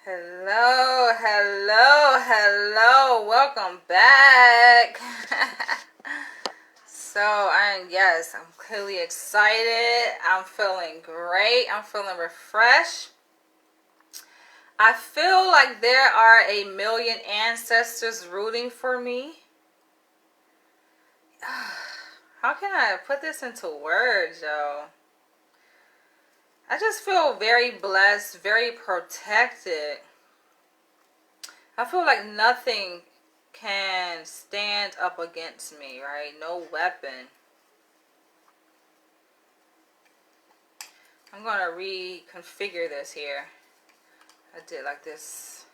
Hello, hello, hello. Welcome back. Yes, I'm clearly excited. I'm feeling great. I'm feeling refreshed. I feel like there are a million ancestors rooting for me. How can I put this into words, yo? I just feel very blessed, very protected. I feel like nothing can stand up against me, right? No weapon. I'm going to reconfigure this here. I did like this.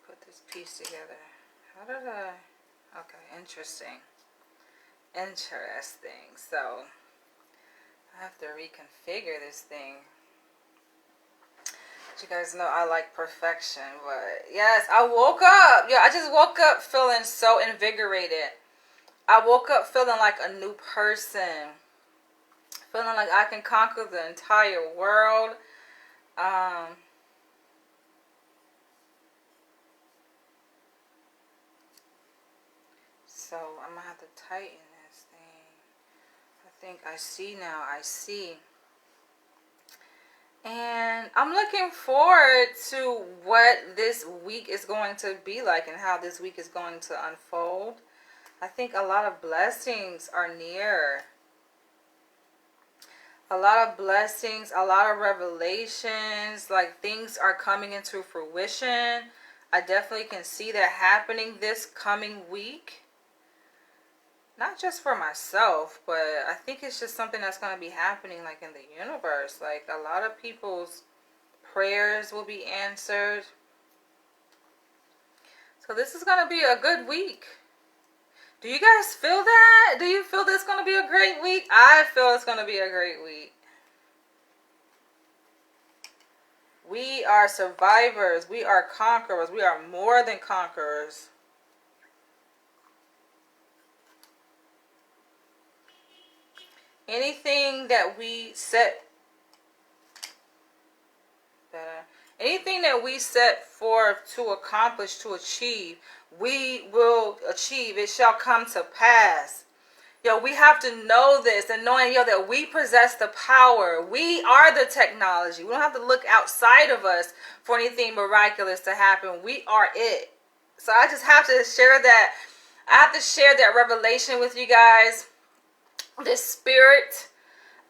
Put this piece together. How did I... Okay, interesting. Interesting. So, I have to reconfigure this thing. You guys know I like perfection, but yes, I woke up. Yeah, I just woke up feeling so invigorated. I woke up feeling like a new person. Feeling like I can conquer the entire world. So I'm gonna have to tighten this thing. I think I see now. I see. And I'm looking forward to what this week is going to be like and how this week is going to unfold. I think a lot of blessings are near. A lot of blessings, a lot of revelations, like things are coming into fruition. I definitely can see that happening this coming week. Not just for myself, but I think it's just something that's going to be happening like in the universe. Like a lot of people's prayers will be answered. So this is going to be a good week. Do you guys feel that? Do you feel this is going to be a great week? I feel it's going to be a great week. We are survivors. We are conquerors. We are more than conquerors. Anything that we set forth to accomplish, to achieve, we will achieve. It shall come to pass. Yo, we have to know this, and knowing, that we possess the power. We are the technology. We don't have to look outside of us for anything miraculous to happen. We are it. So I just have to share that. I have to share that revelation with you guys. This spirit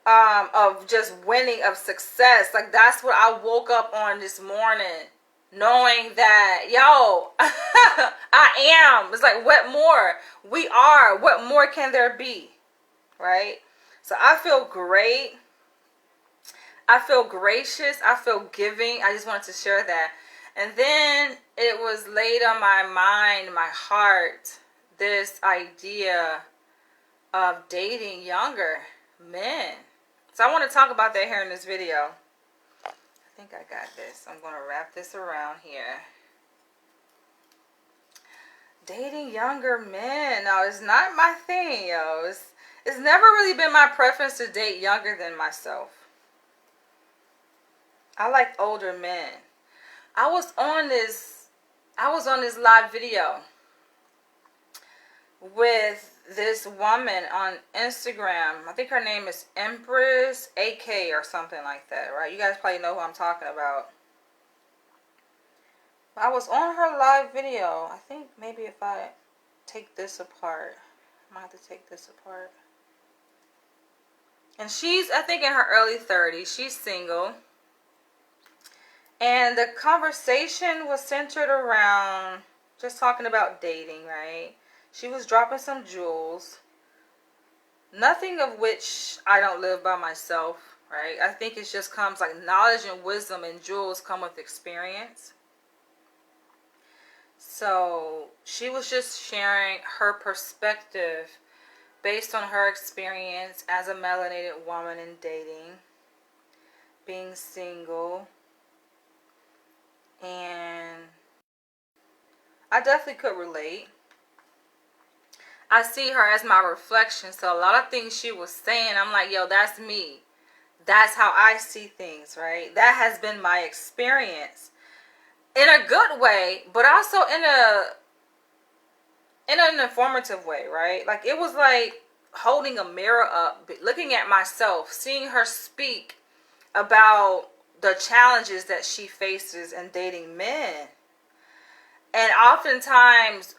of just winning, of success. Like that's what I woke up on this morning. Knowing that, I am. It's like, what more? We are. What more can there be? Right? So I feel great. I feel gracious. I feel giving. I just wanted to share that. And then it was laid on my mind, my heart, this idea of dating younger men. So I want to talk about that here in this video. I think I got this. I'm going to wrap this around here. Dating younger men. No, it's not my thing, yo. It's never really been my preference to date younger than myself. I like older men. I was on this live video with this woman on Instagram. I think her name is Empress AK or something like that, right? You guys probably know who I'm talking about. I was on her live video. I think maybe if I take this apart, I might have to take this apart. And she's, I think, in her early 30s. She's single. And the conversation was centered around just talking about dating, right? She was dropping some jewels. Nothing of which I don't live by myself, right? I think it just comes like knowledge and wisdom, and jewels come with experience. So she was just sharing her perspective based on her experience as a melanated woman in dating, being single, and I definitely could relate. I see her as my reflection, so a lot of things she was saying, I'm like, yo, that's me. That's how I see things, right? That has been my experience in a good way, but also in an informative way, right? Like it was like holding a mirror up, looking at myself, seeing her speak about the challenges that she faces in dating men. And oftentimes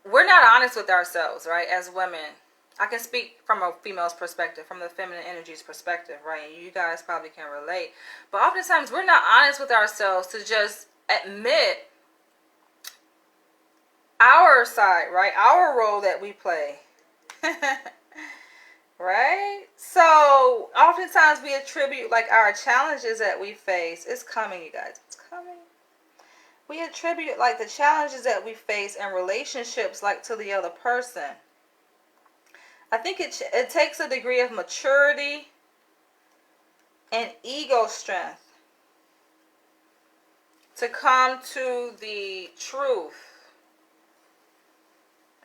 we're not honest with ourselves, right? As women, I can speak from a female's perspective, from the feminine energy's perspective, right? You guys probably can relate. But oftentimes we're not honest with ourselves to just admit our side, right? Our role that we play. Right? So oftentimes we attribute like our challenges that we face. It's coming, you guys. It's coming. We attribute like the challenges that we face in relationships like to the other person. I think it takes a degree of maturity and ego strength to come to the truth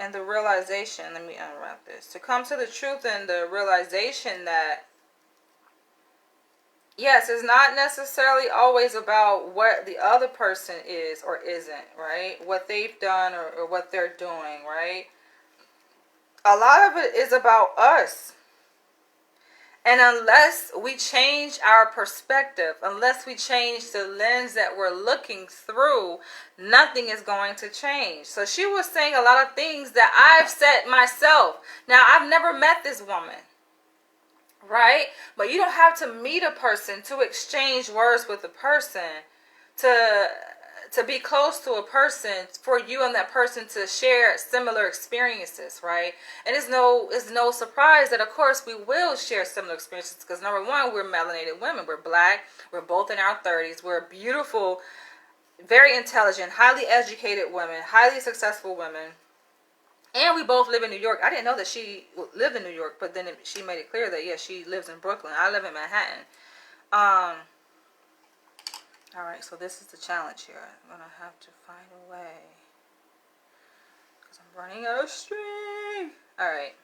and the realization. Let me unwrap this. To come to the truth and the realization that yes, it's not necessarily always about what the other person is or isn't, right? What they've done or what they're doing, right? A lot of it is about us. And unless we change our perspective, unless we change the lens that we're looking through, nothing is going to change. So she was saying a lot of things that I've said myself. Now, I've never met this woman, right? But you don't have to meet a person to exchange words with a person, to be close to a person, for you and that person to share similar experiences, right? And it's no surprise that of course we will share similar experiences, because number one, we're melanated women, we're black, we're both in our 30s, we're beautiful, very intelligent, highly educated women, highly successful women, and we both live in New York. I didn't know that she lived in New York, but then she made it clear that yes, she lives in Brooklyn. I live in Manhattan. All right, so this is the challenge here. I'm going to have to find a way, because I'm running out of string. All right.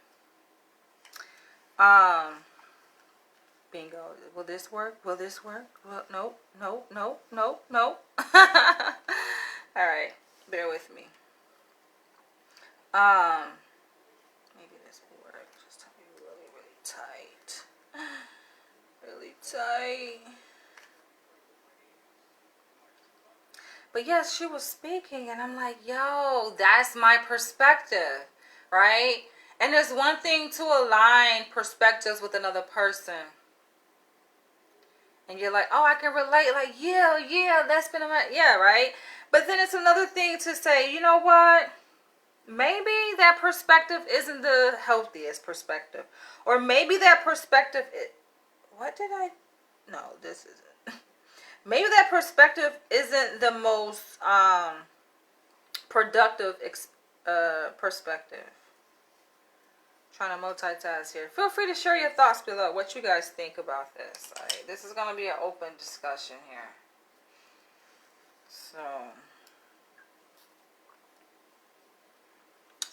Bingo. Will this work? Will this work? Well, nope, nope, nope, nope, nope. All right, bear with me. Maybe this will work. Just have to be really, really tight. Really tight. But yes, she was speaking, and I'm like, yo, that's my perspective, right? And there's one thing to align perspectives with another person. And you're like, oh, I can relate. Like, yeah, that's been yeah, right? But then it's another thing to say, you know what? Maybe that perspective isn't the healthiest perspective. Or maybe that perspective, no, this isn't. Maybe that perspective isn't the most productive perspective. Trying to multitask here. Feel free to share your thoughts below. What you guys think about this. Right, this is going to be an open discussion here. So,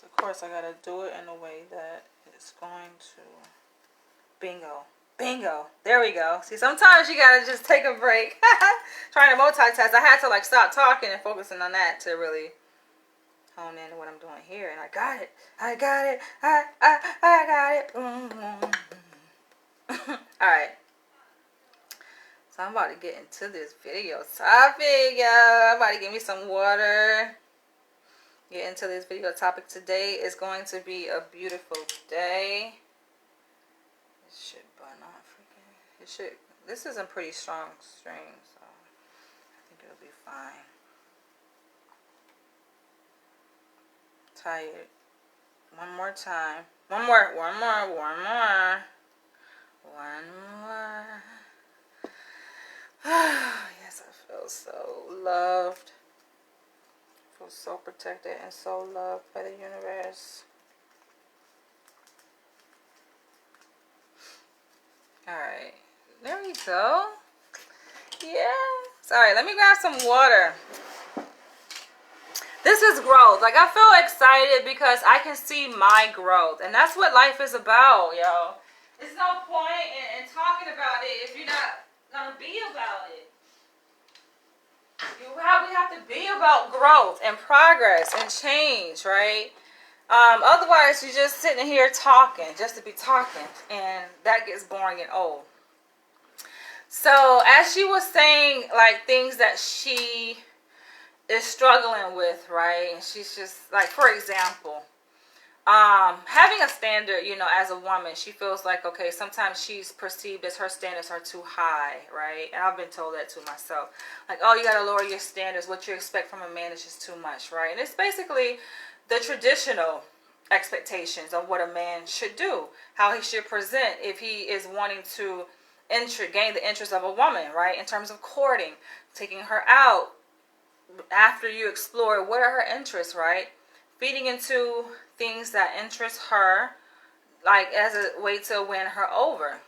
of course, I got to do it in a way that it's going to... Bingo. There we go. See, sometimes you gotta just take a break. Trying to multitask. I had to like stop talking and focusing on that to really hone in on what I'm doing here. And I got it. I got it. Alright. So I'm about to get into this video topic, y'all. I'm about to give me some water. Get into this video topic. Today is going to be a beautiful day. This isn't pretty strong string, so I think it'll be fine. Tie it one more time. One more. Yes, I feel so loved. I feel so protected and so loved by the universe. Alright. There we go. Yeah. Sorry, let me grab some water. This is growth. Like, I feel excited because I can see my growth. And that's what life is about, yo. There's no point in talking about it if you're not gonna be about it. We have to be about growth and progress and change, right? Otherwise, you're just sitting here talking just to be talking, and that gets boring and old. So, as she was saying, like things that she is struggling with, right? And she's just like, for example, having a standard, as a woman, she feels like, okay, sometimes she's perceived as her standards are too high, right? And I've been told that to myself, like, oh, you got to lower your standards. What you expect from a man is just too much, right? And it's basically the traditional expectations of what a man should do, how he should present if he is wanting to gain the interest of a woman, right? In terms of courting, taking her out after you explore what are her interests, right? Feeding into things that interest her, like as a way to win her over.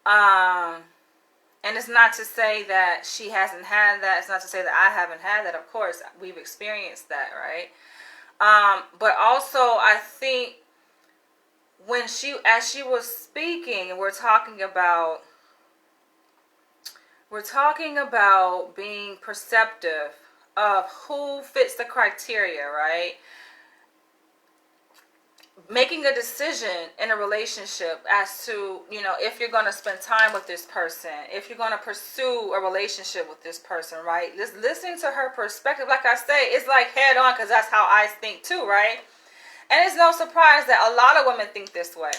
And it's not to say that she hasn't had that. It's not to say that I haven't had that. Of course, we've experienced that, right? But also, I think as she was speaking, and we're talking about being perceptive of who fits the criteria, right? Making a decision in a relationship as to, if you're going to spend time with this person, if you're going to pursue a relationship with this person, right? Just listening to her perspective, like I say, it's like head on, because that's how I think too, right? And it's no surprise that a lot of women think this way.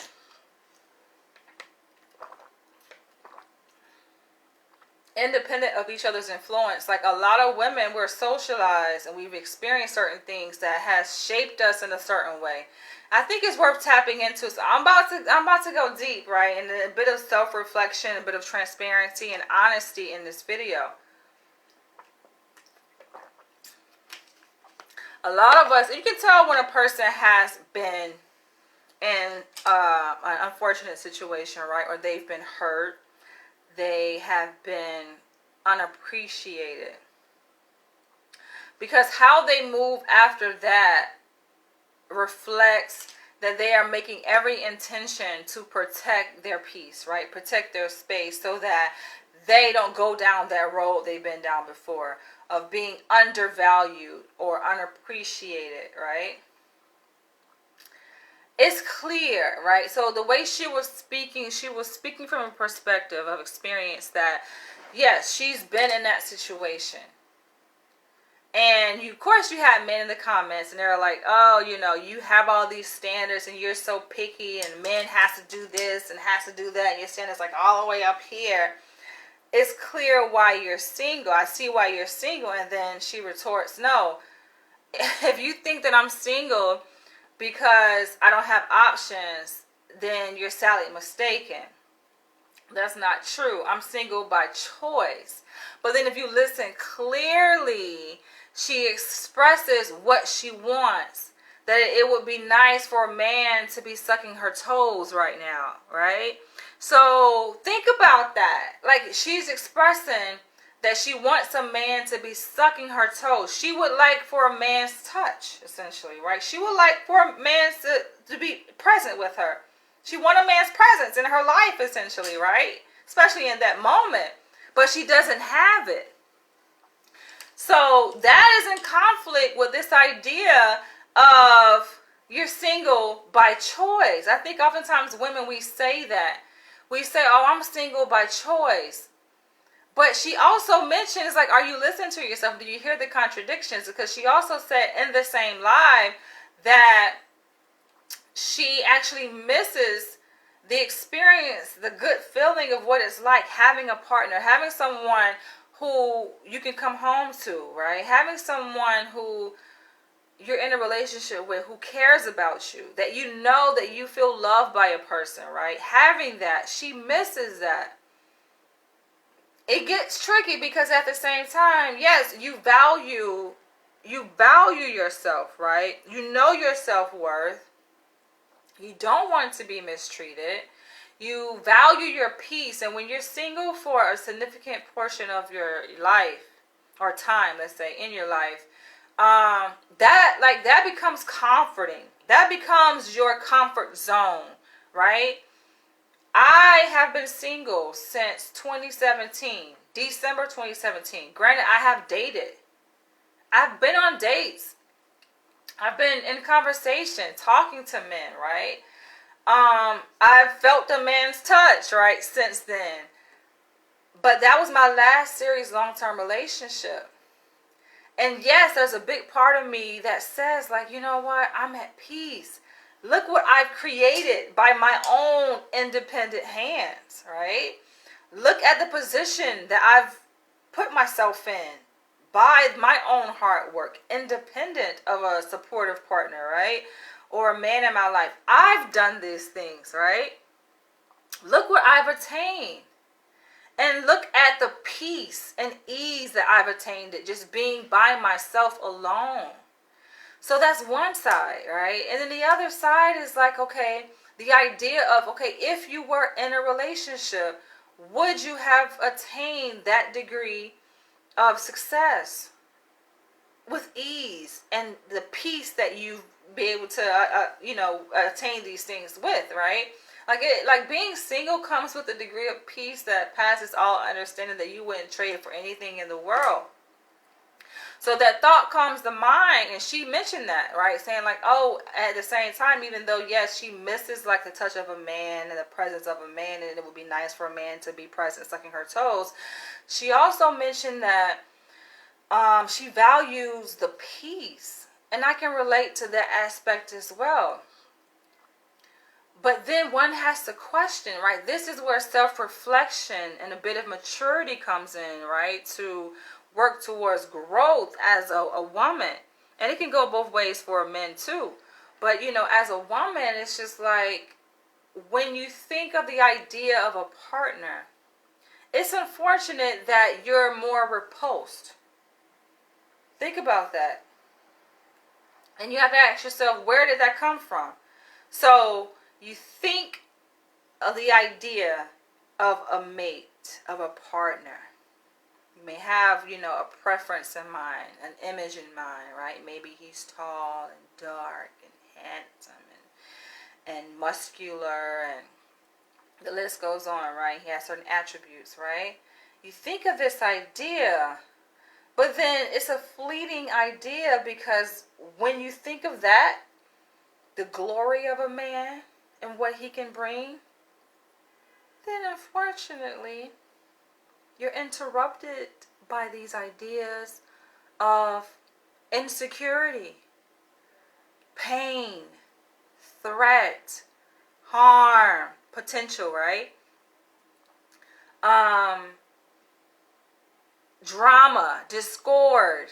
Independent of each other's influence. Like a lot of women, we're socialized and we've experienced certain things that has shaped us in a certain way. I think it's worth tapping into. So I'm about to go deep, right? And a bit of self-reflection, a bit of transparency and honesty in this video. A lot of us, you can tell when a person has been in an unfortunate situation, right? Or they've been hurt. They have been unappreciated. Because how they move after that reflects that they are making every intention to protect their peace, right? Protect their space so that they don't go down that road they've been down before of being undervalued or unappreciated, right? It's clear, right? So the way she was speaking from a perspective of experience that, yes, she's been in that situation. And of course you have men in the comments and they're like, oh, you have all these standards and you're so picky and men has to do this and has to do that. And your standards like all the way up here. It's clear why you're single. I see why you're single. And then she retorts, no, if you think that I'm single because I don't have options, then you're sadly mistaken. That's not true. I'm single by choice. But then if you listen clearly, she expresses what she wants. That it would be nice for a man to be sucking her toes right now, right? So think about that. Like she's expressing that she wants a man to be sucking her toes. She would like for a man's touch, essentially, right? She would like for a man to be present with her. She wants a man's presence in her life, essentially, right? Especially in that moment. But she doesn't have it. So that is in conflict with this idea of you're single by choice. I think oftentimes women, we say that. We say, oh, I'm single by choice. But she also mentions, like, are you listening to yourself? Do you hear the contradictions? Because she also said in the same live that she actually misses the experience, the good feeling of what it's like having a partner, having someone who you can come home to, right? Having someone who you're in a relationship with, who cares about you, that you know that you feel loved by a person, right? Having that, she misses that. It gets tricky because at the same time, yes, you value yourself, right? You know your self-worth. You don't want to be mistreated. You value your peace. And when you're single for a significant portion of your life or time, let's say, in your life, that becomes comforting. That becomes your comfort zone, right? I have been single since 2017, December 2017. Granted, I have dated. I've been on dates. I've been in conversation, talking to men, right? I've felt a man's touch, right, since then. But that was my last serious long-term relationship. And yes, there's a big part of me that says, like, you know what? I'm at peace. Look what I've created by my own independent hands, right? Look at the position that I've put myself in by my own hard work, independent of a supportive partner, right? Or a man in my life. I've done these things, right? Look what I've attained. And look at the peace and ease that I've attained it just being by myself alone. So that's one side, right? And then the other side is like, okay, the idea of, okay, if you were in a relationship, would you have attained that degree of success with ease and the peace that you be able to, attain these things with, right? Like being single comes with a degree of peace that passes all understanding that you wouldn't trade for anything in the world. So that thought comes to mind, and she mentioned that, right? Saying like, oh, at the same time, even though, yes, she misses like the touch of a man and the presence of a man, and it would be nice for a man to be present sucking her toes, she also mentioned that she values the peace. And I can relate to that aspect as well. But then one has to question, right? This is where self-reflection and a bit of maturity comes in, right? To work towards growth as a woman. And it can go both ways for men too. But, as a woman, it's just like, when you think of the idea of a partner, it's unfortunate that you're more repulsed. Think about that. And you have to ask yourself, where did that come from? So you think of the idea of a mate, of a partner. You may have, a preference in mind, an image in mind, right? Maybe he's tall and dark and handsome and muscular, and the list goes on, right? He has certain attributes, right? You think of this idea, but then it's a fleeting idea, because when you think of that, the glory of a man and what he can bring, then unfortunately, you're interrupted by these ideas of insecurity, pain, threat, harm, potential, right? Drama, discord,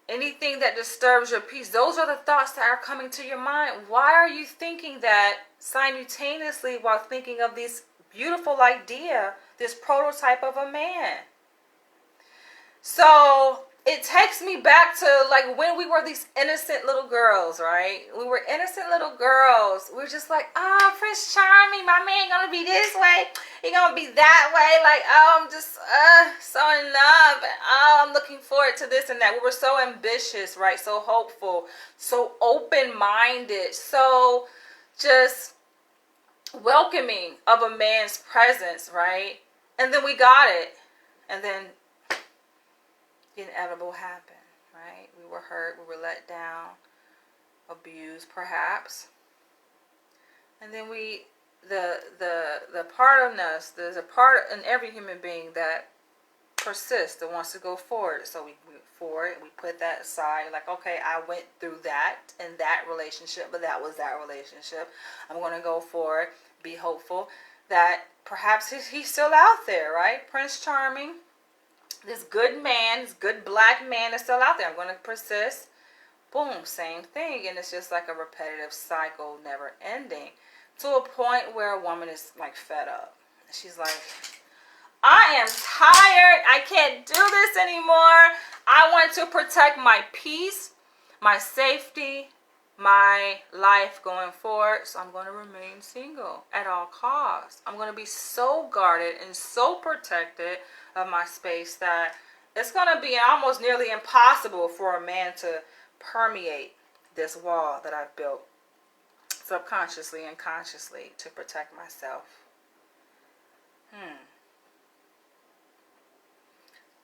anything that disturbs your peace. Those are the thoughts that are coming to your mind. Why are you thinking that simultaneously while thinking of this beautiful idea, this prototype of a man? So it takes me back to like when we were these innocent little girls, right? We were innocent little girls. We were just like, oh, Prince Charming, my man gonna be this way, he gonna be that way. Like, oh, I'm just so in love, and oh, I'm looking forward to this and that. We were so ambitious, right? So hopeful, so open-minded, so just welcoming of a man's presence, right? And then we got it, and then the inevitable happened, right? We were hurt, we were let down, abused perhaps. And then the part of us, there's a part in every human being that persists, that wants to go forward. So we put that aside, like, okay, I went through that in that relationship, but that was that relationship. I'm going to go forward, be hopeful that perhaps he's still out there, right? Prince Charming, this good man, this good black man is still out there. I'm going to persist. Boom, same thing. And it's just like a repetitive cycle, never ending, to a point where a woman is like fed up. She's like, I am tired. I can't do this anymore. I want to protect my peace, my safety, my life going forward. So I'm going to remain single at all costs. I'm going to be so guarded and so protected of my space that it's going to be almost nearly impossible for a man to permeate this wall that I've built. subconsciously and consciously to protect myself.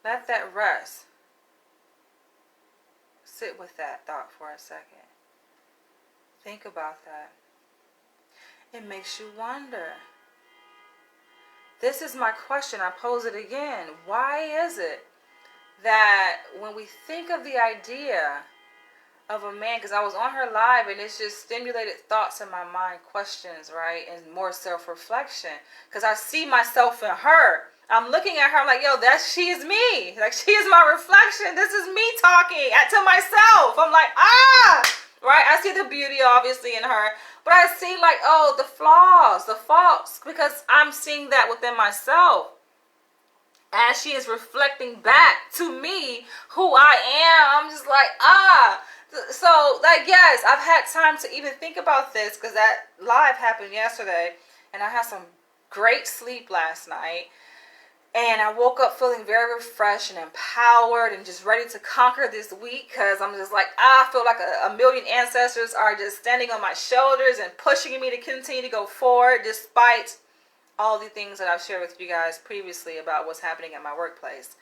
Let that rest. Sit with that thought for a second. Think about that. It makes you wonder. This is my question. I pose it again. Why is it that when we think of the idea of a man, because I was on her live and it's just stimulated thoughts in my mind, questions, right? And more self-reflection. Because I see myself in her. I'm looking at her, I'm like, yo, she is me. Like, she is my reflection. This is me talking to myself. I'm like, right? I see the beauty, obviously, in her. But I see, like, oh, the flaws, the faults, because I'm seeing that within myself. As she is reflecting back to me who I am, I'm just like, So, like, yes, I've had time to even think about this because that live happened yesterday. And I had some great sleep last night. And I woke up feeling very refreshed and empowered and just ready to conquer this week because I'm just like, I feel like a million ancestors are just standing on my shoulders and pushing me to continue to go forward despite all the things that I've shared with you guys previously about what's happening at my workplace.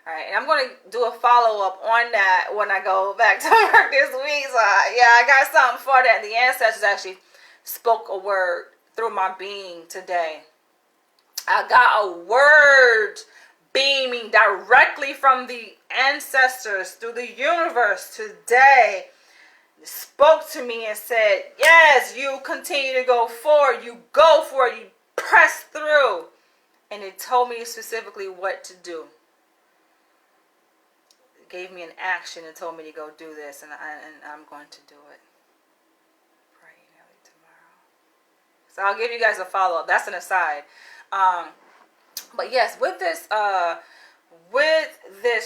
All right, and I'm going to do a follow-up on that when I go back to work this week. So, yeah, I got something for that. The ancestors actually spoke a word through my being today. I got a word beaming directly from the ancestors through the universe today. It spoke to me and said, yes, you continue to go forward. You go for it. You press through. And it told me specifically what to do. It gave me an action and told me to go do this. And I'm going to do it. Bright and early tomorrow. So I'll give you guys a follow-up. That's an aside. But yes, with this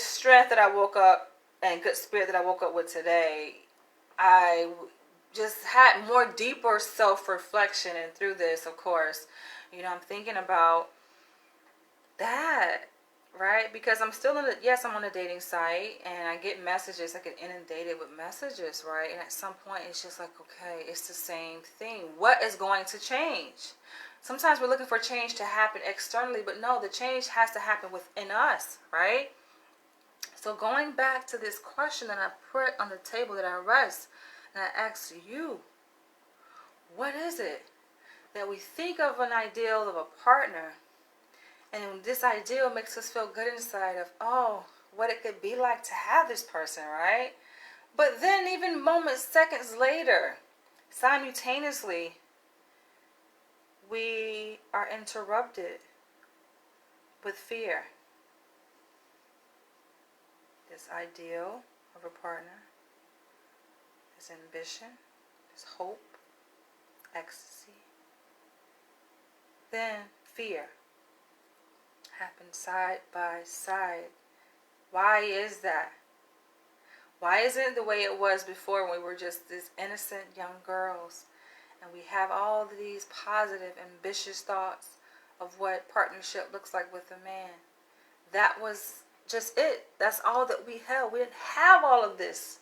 strength that I woke up and good spirit that I woke up with today, I just had more deeper self-reflection. And through this, of course, I'm thinking about that, right? Because I'm still I'm on a dating site and I get messages. I get inundated with messages, right? And at some point it's just like, okay, it's the same thing. What is going to change? Sometimes we're looking for change to happen externally, but no, the change has to happen within us, right? So going back to this question that I put on the table that I rest, and I ask you, what is it that we think of an ideal of a partner, and this ideal makes us feel good inside of, oh, what it could be like to have this person, right? But then even moments, seconds later, simultaneously, we are interrupted with fear. This ideal of a partner, this ambition, this hope, ecstasy. Then fear happens side by side. Why is that? Why isn't it the way it was before when we were just these innocent young girls? And we have all of these positive, ambitious thoughts of what partnership looks like with a man. That was just it. That's all that we held. We didn't have all of this.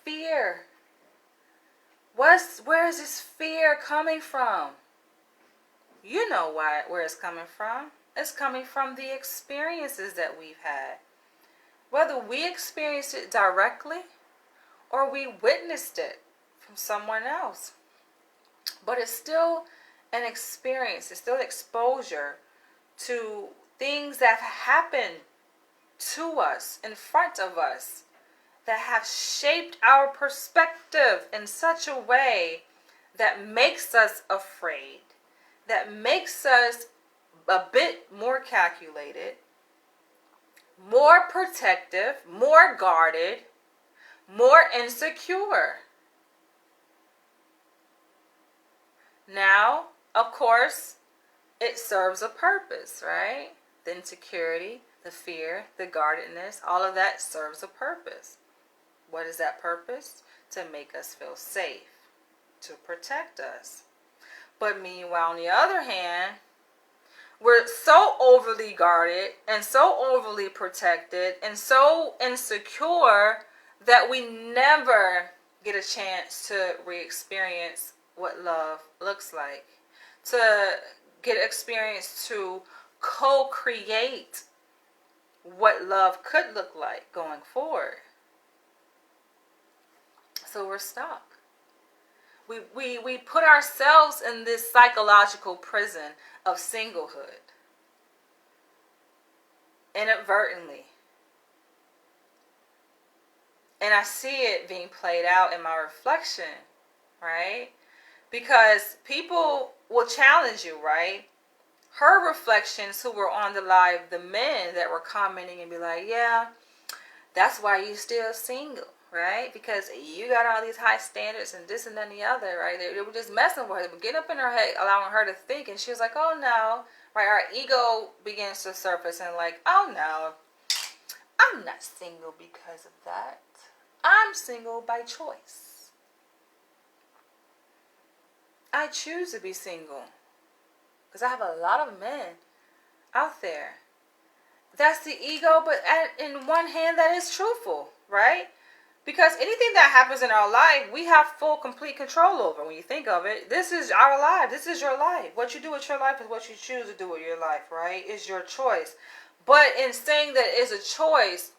Fear. Where is this fear coming from? You know where it's coming from. It's coming from the experiences that we've had. Whether we experienced it directly or we witnessed it from someone else. But it's still an experience. It's still exposure to things that have happened to us, in front of us, that have shaped our perspective in such a way that makes us afraid, that makes us a bit more calculated, more protective, more guarded, more insecure. Now, of course, it serves a purpose, right? The insecurity, the fear, the guardedness, all of that serves a purpose. What is that purpose? To make us feel safe, to protect us. But meanwhile, on the other hand, we're so overly guarded and so overly protected and so insecure that we never get a chance to re-experience what love looks like, to get experience to co-create what love could look like going forward. So we're stuck. We put ourselves in this psychological prison of singlehood inadvertently. And I see it being played out in my reflection, right? Because people will challenge you, right? Her reflections who were on the live, the men that were commenting and be like, yeah, that's why you still single, right? Because you got all these high standards and this and then the other, right? They were just messing with her, but getting up in her head, allowing her to think. And she was like, oh no, right? Our ego begins to surface and like, oh no, I'm not single because of that. I'm single by choice. I choose to be single because I have a lot of men out there. That's the ego, but in one hand, that is truthful, right? Because anything that happens in our life, we have full, complete control over. When you think of it, this is our life. This is your life. What you do with your life is what you choose to do with your life, right? It's your choice. But in saying that it's a choice,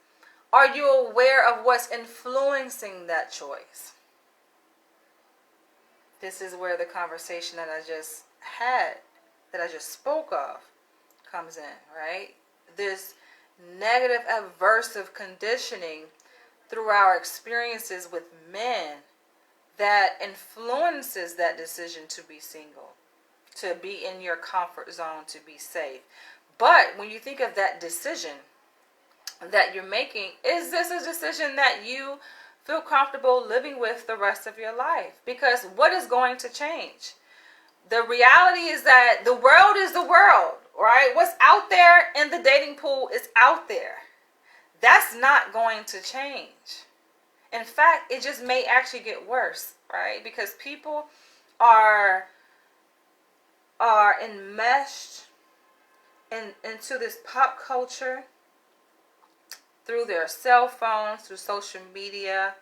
are you aware of what's influencing that choice? This is where the conversation that I just had, that I just spoke of, comes in, right? This negative aversive conditioning through our experiences with men that influences that decision to be single, to be in your comfort zone, to be safe. But when you think of that decision that you're making, is this a decision that you feel comfortable living with the rest of your life? Because what is going to change? The reality is that the world is the world, right? What's out there in the dating pool is out there. That's not going to change. In fact, it just may actually get worse, right? Because people are enmeshed into this pop culture through their cell phones, through social media,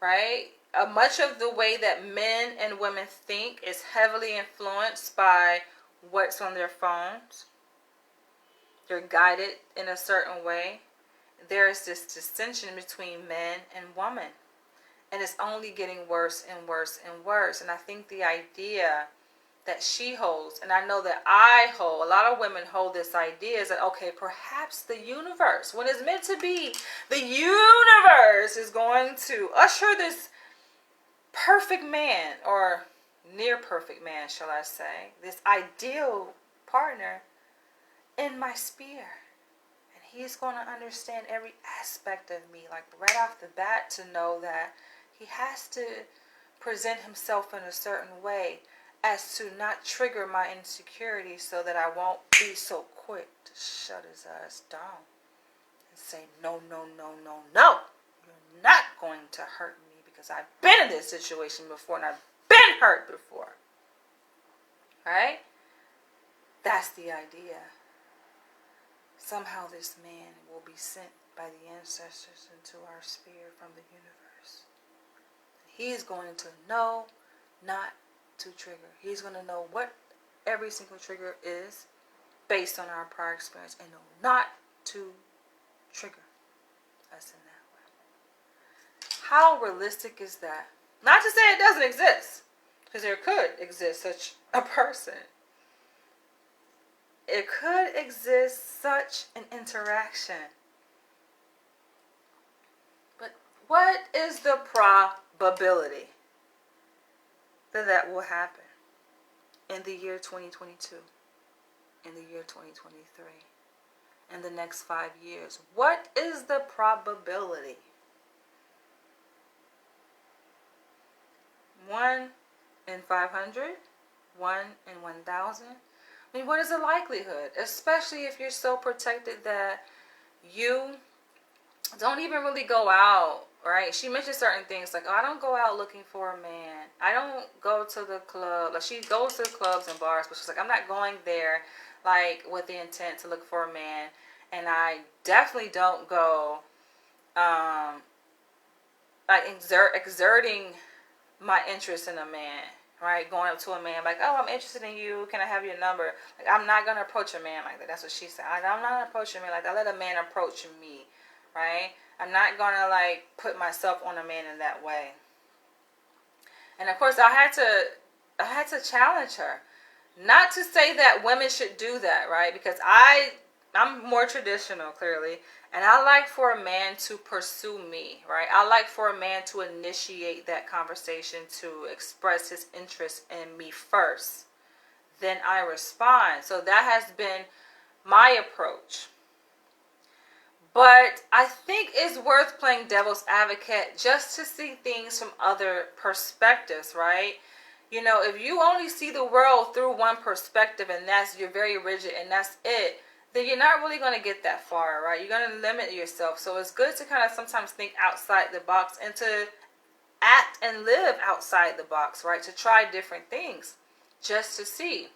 right? Much of the way that men and women think is heavily influenced by what's on their phones. They're guided in a certain way. There is this distinction between men and women. And it's only getting worse and worse and worse. And I think the idea that she holds, and I know that I hold, a lot of women hold this idea, is that, okay, perhaps the universe, when it's meant to be, the universe is going to usher this perfect man, or near perfect man, shall I say, this ideal partner in my sphere. And he's going to understand every aspect of me, like right off the bat, to know that he has to present himself in a certain way as to not trigger my insecurity, so that I won't be so quick to shut his ass down and say, no, no, no, no, no. You're not going to hurt me because I've been in this situation before and I've been hurt before. Right? That's the idea. Somehow this man will be sent by the ancestors into our sphere from the universe. He's going to know not to trigger. He's going to know what every single trigger is based on our prior experience and know not to trigger us in that way. How realistic is that? Not to say it doesn't exist, because there could exist such a person. It could exist such an interaction. But what is the probability that will happen in the year 2022, in the year 2023, in the next 5 years? What is the probability? 1 in 500? 1 in 1,000? I mean, what is the likelihood? Especially if you're so protected that you don't even really go out, right? She mentioned certain things like, oh, I don't go out looking for a man. I don't go to the club. Like, she goes to the clubs and bars, but she's like, I'm not going there, like, with the intent to look for a man. And I definitely don't go, like, exerting my interest in a man, right? Going up to a man like, oh, I'm interested in you. Can I have your number? Like, I'm not going to approach a man like that. That's what she said. I'm not going to approach a man like that. Let a man approach me, right? I'm not going to, like, put myself on a man in that way. And, of course, I had to challenge her. Not to say that women should do that, right? Because I'm more traditional, clearly. And I like for a man to pursue me, right? I like for a man to initiate that conversation, to express his interest in me first. Then I respond. So that has been my approach. But I think it's worth playing devil's advocate just to see things from other perspectives, right? You know, if you only see the world through one perspective and you're very rigid and that's it, then you're not really going to get that far, right? You're going to limit yourself. So it's good to kind of sometimes think outside the box and to act and live outside the box, right? To try different things just to see.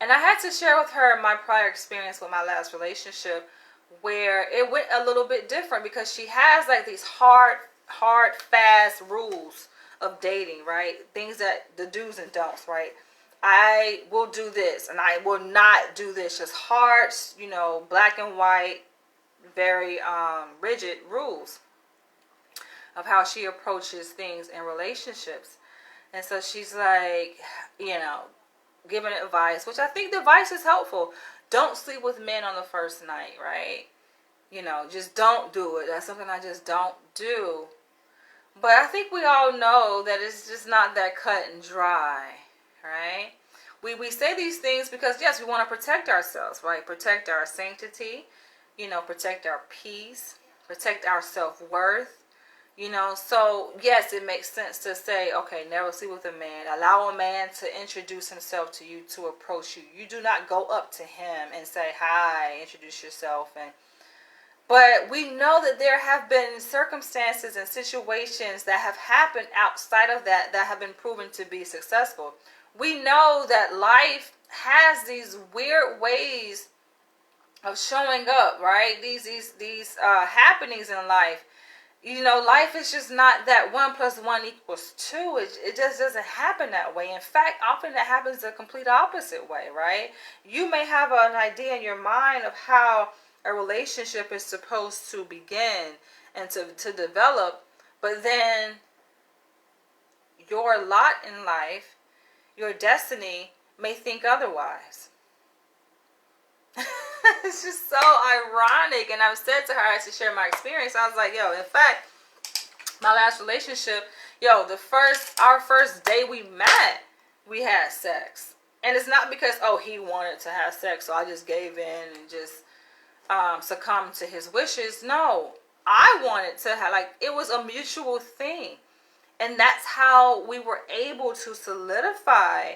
And I had to share with her my prior experience with my last relationship where it went a little bit different because she has like these hard, fast rules of dating, right? Things that the do's and don'ts, right? I will do this and I will not do this. Just hard, you know, black and white, very rigid rules of how she approaches things in relationships. And so she's like, you know, giving advice, which I think the advice is helpful. Don't sleep with men on the first night, right? You know, just don't do it. That's something I just don't do. But I think we all know that it's just not that cut and dry, right? We say these things because, yes, we want to protect ourselves, right? Protect our sanctity, you know, protect our peace, protect our self-worth, you know. So, yes, it makes sense to say, okay, never sleep with a man. Allow a man to introduce himself to you, to approach you. You do not go up to him and say, hi, introduce yourself. But we know that there have been circumstances and situations that have happened outside of that have been proven to be successful. We know that life has these weird ways of showing up, right? These happenings in life. You know, life is just not that 1 + 1 = 2. It just doesn't happen that way. In fact, often it happens the complete opposite way, right? You may have an idea in your mind of how a relationship is supposed to begin and to develop, but then your lot in life, your destiny, may think otherwise. It's just so ironic. And I've said to her, I had to share my experience. I was like, yo, in fact, my last relationship, our first day we met, we had sex. And it's not because, he wanted to have sex, so I just gave in and just succumbed to his wishes. No, I wanted to have, it was a mutual thing. And that's how we were able to solidify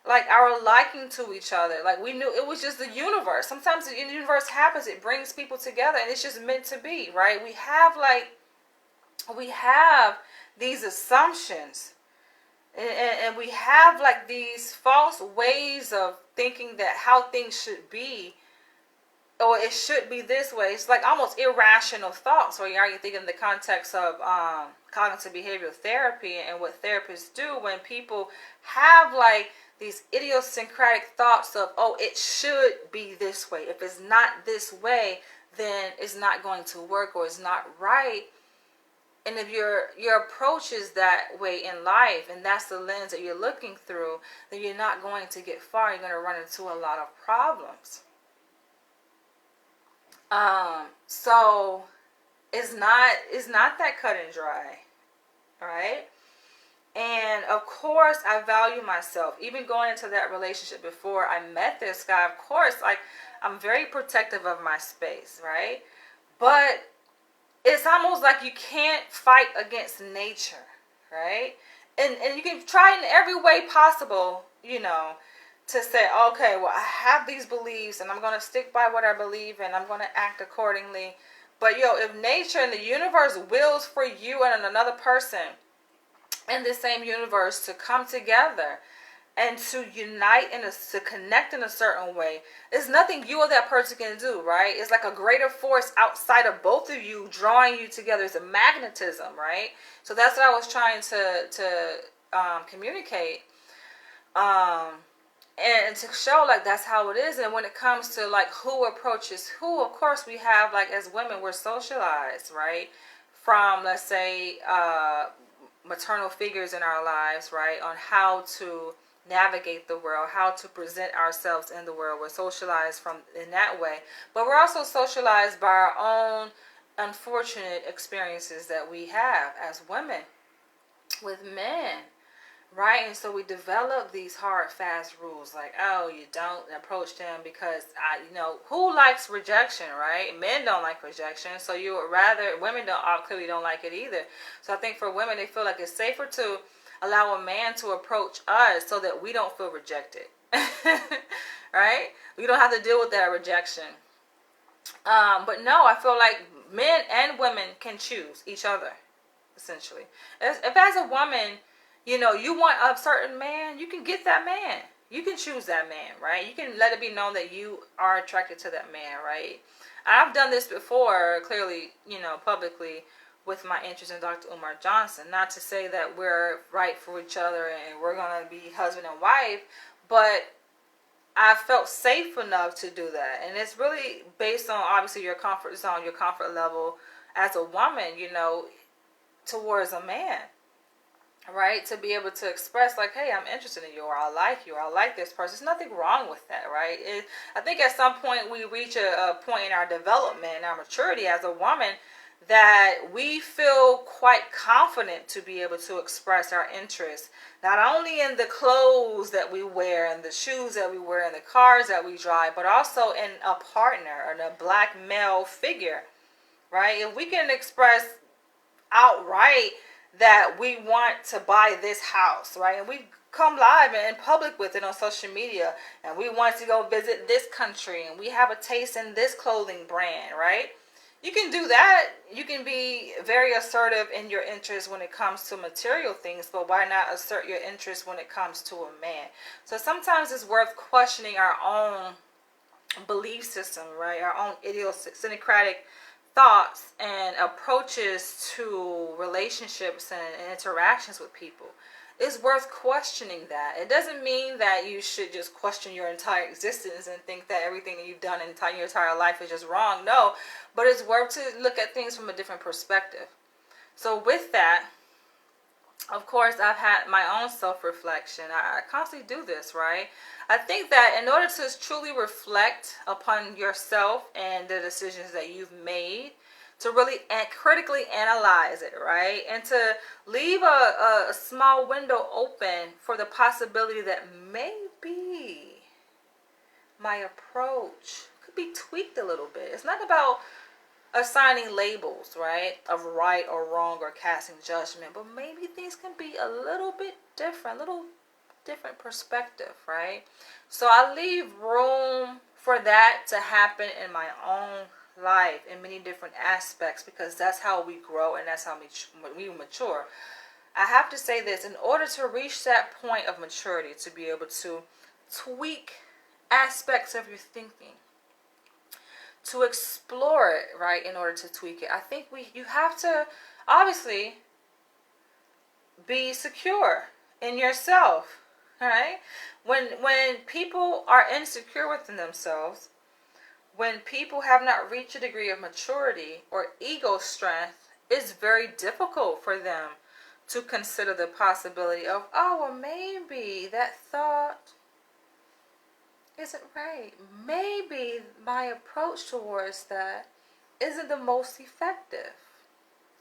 our liking to each other. We knew it was just the universe. Sometimes the universe happens, it brings people together, and it's just meant to be, right? We have these assumptions, and we have these false ways of thinking that how things should be, or it should be this way. It's almost irrational thoughts, where you think in the context of cognitive behavioral therapy and what therapists do when people have these idiosyncratic thoughts of, it should be this way. If it's not this way, then it's not going to work, or it's not right. And if your approach is that way in life, and that's the lens that you're looking through, then you're not going to get far. You're going to run into a lot of problems. So it's not that cut and dry, right? And of course, I value myself. Even going into that relationship before I met this guy, of course, I'm very protective of my space, right? But it's almost like you can't fight against nature, right? And you can try in every way possible, to say, okay, well, I have these beliefs and I'm going to stick by what I believe and I'm going to act accordingly. But, if nature and the universe wills for you and another person in the same universe to come together and to unite and to connect in a certain way, there's nothing you or that person can do, right? It's like a greater force outside of both of you drawing you together. It's a magnetism, right? So that's what I was trying to communicate. And to show like that's how it is. And when it comes to like who approaches who, of course we have, like, as women, we're socialized, right, from, let's say, maternal figures in our lives, right, on how to navigate the world, how to present ourselves in the world. We're socialized from in that way, but we're also socialized by our own unfortunate experiences that we have as women with men. Right, and so we develop these hard, fast rules, like, oh, you don't approach them because who likes rejection, right? Men don't like rejection, so you would rather, women clearly don't like it either. So I think for women, they feel like it's safer to allow a man to approach us so that we don't feel rejected, right? We don't have to deal with that rejection. But no, I feel like men and women can choose each other, essentially. If as a woman, you want a certain man, you can get that man. You can choose that man, right? You can let it be known that you are attracted to that man, right? I've done this before, clearly, publicly, with my interest in Dr. Umar Johnson. Not to say that we're right for each other and we're going to be husband and wife, but I felt safe enough to do that. And it's really based on, obviously, your comfort zone, your comfort level as a woman, towards a man. Right, to be able to express like, hey, I'm interested in you, or I like you, or I like this person. There's nothing wrong with that, right? I think at some point we reach a point in our development, our maturity as a woman, that we feel quite confident to be able to express our interest, not only in the clothes that we wear and the shoes that we wear and the cars that we drive, but also in a partner or in a black male figure, right? If we can express outright that we want to buy this house, right, and we come live and in public with it on social media, and we want to go visit this country, and we have a taste in this clothing brand, right, you can do that. You can be very assertive in your interest when it comes to material things, but why not assert your interest when it comes to a man? So sometimes it's worth questioning our own belief system, right, our own idiosyncratic thoughts and approaches to relationships and interactions with people. It's worth questioning that. It doesn't mean that you should just question your entire existence and think that everything that you've done in your entire life is just wrong. No, but it's worth to look at things from a different perspective. So with that, of course, I've had my own self-reflection. I constantly do this, right? I think that in order to truly reflect upon yourself and the decisions that you've made, to really critically analyze it, right? And to leave a small window open for the possibility that maybe my approach could be tweaked a little bit. It's not about assigning labels, right, of right or wrong or casting judgment, but maybe things can be a little bit different, different perspective, right? So I leave room for that to happen in my own life in many different aspects, because that's how we grow and that's how we mature. I have to say this: in order to reach that point of maturity, to be able to tweak aspects of your thinking, to explore it, right, in order to tweak it, I think you have to obviously be secure in yourself, right? When people are insecure within themselves, when people have not reached a degree of maturity or ego strength, it's very difficult for them to consider the possibility of, oh, well, maybe that thought isn't right. Maybe my approach towards that isn't the most effective.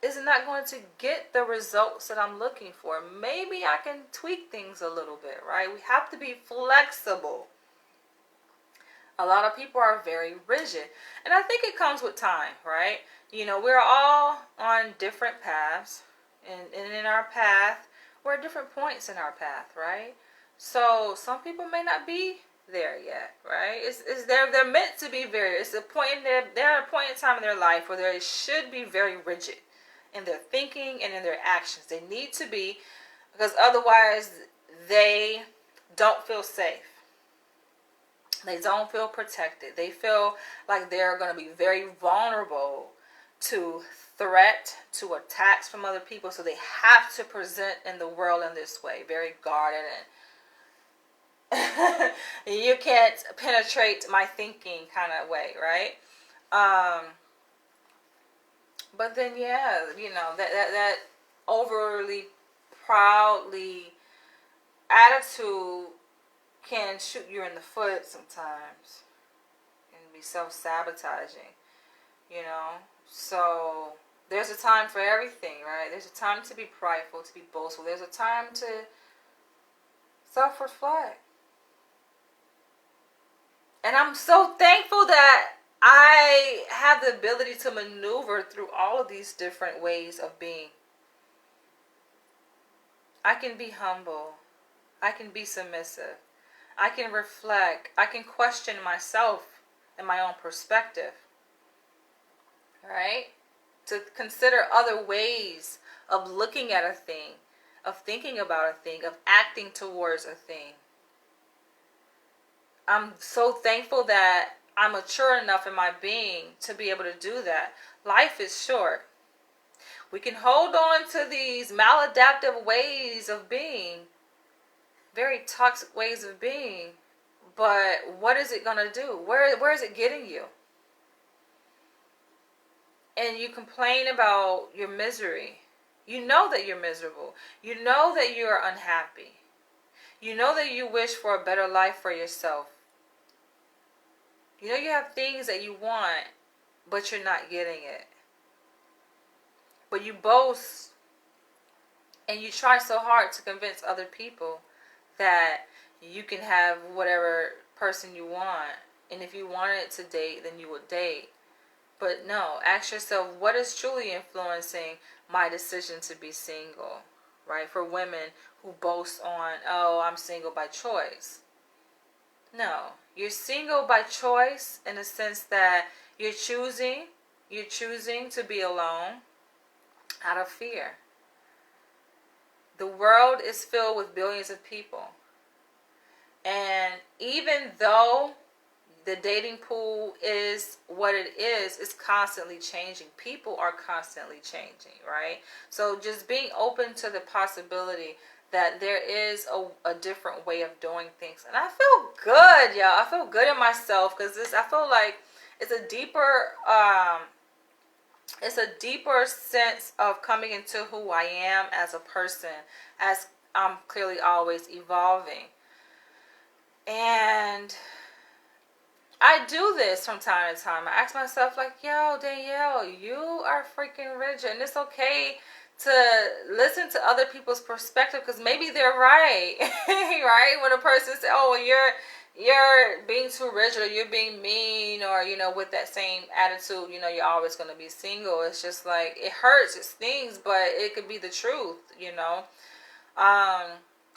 Is not going to get the results that I'm looking for. Maybe I can tweak things a little bit, right? We have to be flexible. A lot of people are very rigid. And I think it comes with time, right? We're all on different paths. And in our path, we're at different points in our path, right? So some people may not be there yet, right? They're meant to be it's a point in they're at a point in time in their life where they should be very rigid in their thinking and in their actions. They need to be, because otherwise they don't feel safe. They don't feel protected. They feel like they're going to be very vulnerable to threat, to attacks from other people. So they have to present in the world in this way, very guarded, and you can't penetrate my thinking kind of way, right? But then, yeah, that overly proudly attitude can shoot you in the foot sometimes and be self-sabotaging, So there's a time for everything, right? There's a time to be prideful, to be boastful. There's a time to self-reflect. And I'm so thankful that I have the ability to maneuver through all of these different ways of being. I can be humble. I can be submissive. I can reflect. I can question myself and my own perspective. Right? To consider other ways of looking at a thing, of thinking about a thing, of acting towards a thing. I'm so thankful that I'm mature enough in my being to be able to do that. Life is short. We can hold on to these maladaptive ways of being, very toxic ways of being, but what is it going to do? Where is it getting you? And you complain about your misery. You know that you're miserable. You know that you are unhappy. You know that you wish for a better life for yourself. You know you have things that you want, but you're not getting it. But you boast and you try so hard to convince other people that you can have whatever person you want. And if you wanted to date, then you would date. But no, ask yourself, what is truly influencing my decision to be single, right? For women who boast on, oh, I'm single by choice. No, you're single by choice in the sense that you're choosing to be alone out of fear. The world is filled with billions of people. And even though the dating pool is what it is, it's constantly changing. People are constantly changing, right? So just being open to the possibility that there is a different way of doing things. And I feel good, y'all. I feel good in myself because I feel like it's a deeper sense of coming into who I am as a person, as I'm clearly always evolving. And I do this from time to time. I ask myself, like, yo, Danielle, you are freaking rigid. And it's okay to listen to other people's perspective because maybe they're right. Right? When a person says, oh, well, you're being too rigid, or you're being mean, or, with that same attitude, you're always going to be single. It's just like, it hurts, it stings, but it could be the truth,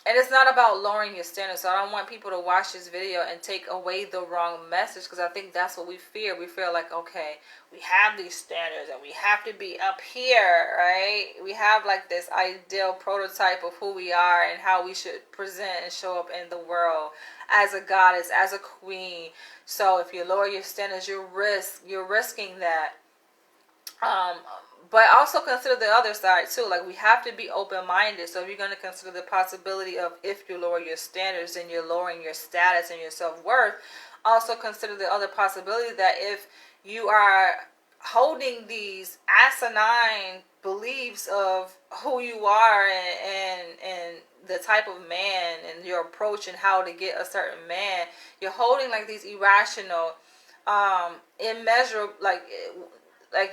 And it's not about lowering your standards. So I don't want people to watch this video and take away the wrong message, because I think that's what we fear. We feel like, okay, we have these standards and we have to be up here, right? We have like this ideal prototype of who we are and how we should present and show up in the world as a goddess, as a queen. So if you lower your standards, you're risking that. But also consider the other side too. Like, we have to be open-minded. So if you're going to consider the possibility of, if you lower your standards, then you're lowering your status and your self-worth. Also consider the other possibility that if you are holding these asinine beliefs of who you are and the type of man and your approach and how to get a certain man, you're holding like these irrational, immeasurable, like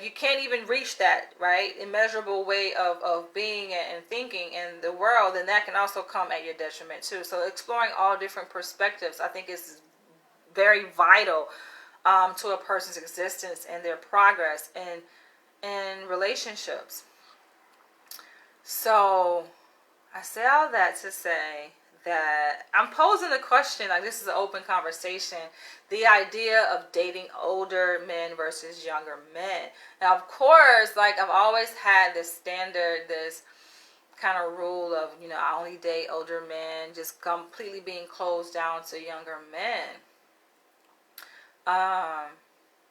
you can't even reach that, right, immeasurable way of being and thinking in the world, then that can also come at your detriment too. So exploring all different perspectives, I think, is very vital to a person's existence and their progress in relationships. So I say all that to say that I'm posing the question, like, this is an open conversation, the idea of dating older men versus younger men. Now, of course, like, I've always had this standard, this kind of rule of, I only date older men, just completely being closed down to younger men.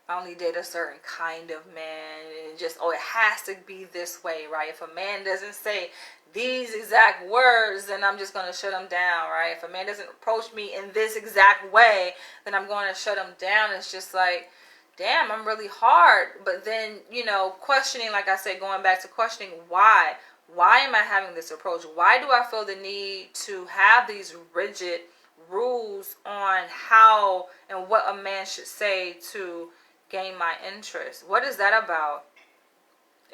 I only date a certain kind of man. And just, oh, it has to be this way, right? If a man doesn't say these exact words, then I'm just going to shut him down, right? If a man doesn't approach me in this exact way, then I'm going to shut him down. It's just like, damn, I'm really hard. But then, questioning, like I said, going back to questioning why. Why am I having this approach? Why do I feel the need to have these rigid rules on how and what a man should say to gain my interest? What is that about?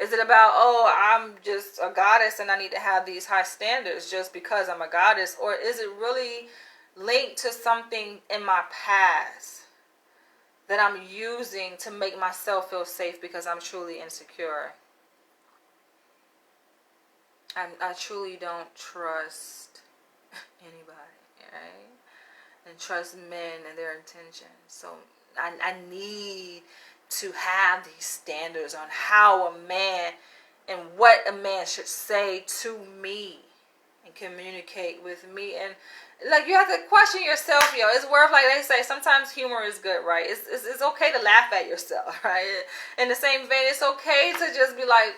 Is it about, oh, I'm just a goddess and I need to have these high standards just because I'm a goddess? Or is it really linked to something in my past that I'm using to make myself feel safe because I'm truly insecure? I truly don't trust anybody, right? And trust men and their intentions. So I need to have these standards on how a man and what a man should say to me and communicate with me. And like, you have to question yourself, it's worth, like they say, sometimes humor is good, right? It's okay to laugh at yourself, right? In the same vein, it's okay to just be like,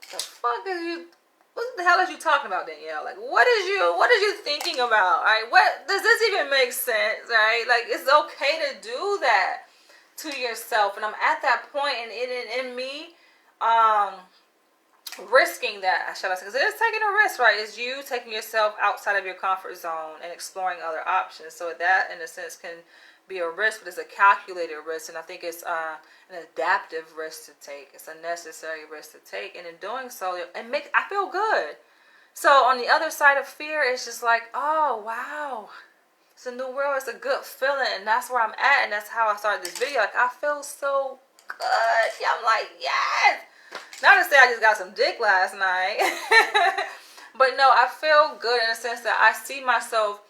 the fuck is you, what the hell is you talking about, Danielle? Like, what is you thinking about? Right? What does this even make sense? Right? Like, it's okay to do that to yourself. And I'm at that point in me, risking that, shall I say, because it is taking a risk, right? It's you taking yourself outside of your comfort zone and exploring other options. So that, in a sense, can be a risk, but it's a calculated risk, and I think it's an adaptive risk to take. It's a necessary risk to take, and in doing so, I feel good. So on the other side of fear, it's just like, oh wow, it's a new world. It's a good feeling, and that's where I'm at, and that's how I started this video. Like, I feel so good. Yeah, I'm like, yes. Not to say I just got some dick last night, but no, I feel good in a sense that I see myself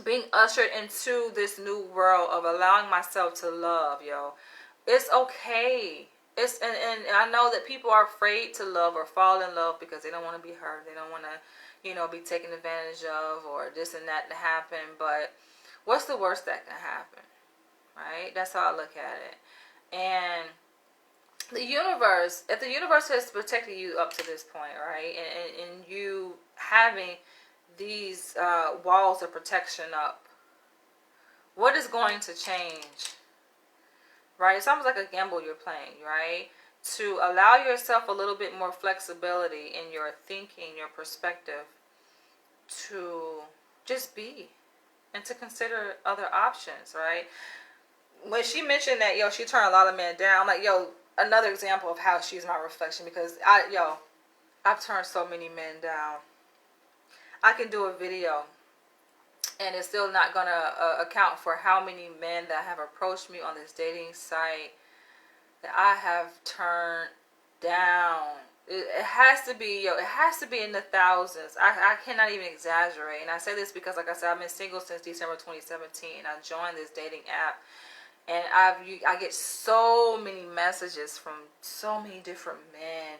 being ushered into this new world of allowing myself to love, It's okay. And I know that people are afraid to love or fall in love because they don't want to be hurt. They don't want to, be taken advantage of, or this and that to happen. But what's the worst that can happen, right? That's how I look at it. And the universe, if the universe has protected you up to this point, right, and you having these walls of protection up, what is going to change, right? It's almost like a gamble you're playing, right? To allow yourself a little bit more flexibility in your thinking, your perspective, to just be and to consider other options, right? When she mentioned that, she turned a lot of men down, I'm like, another example of how she's my reflection, because I've turned so many men down. I can do a video and it's still not going to account for how many men that have approached me on this dating site that I have turned down. It has to be, it has to be in the thousands. I cannot even exaggerate. And I say this because, like I said, I've been single since December 2017. I joined this dating app, and I get so many messages from so many different men,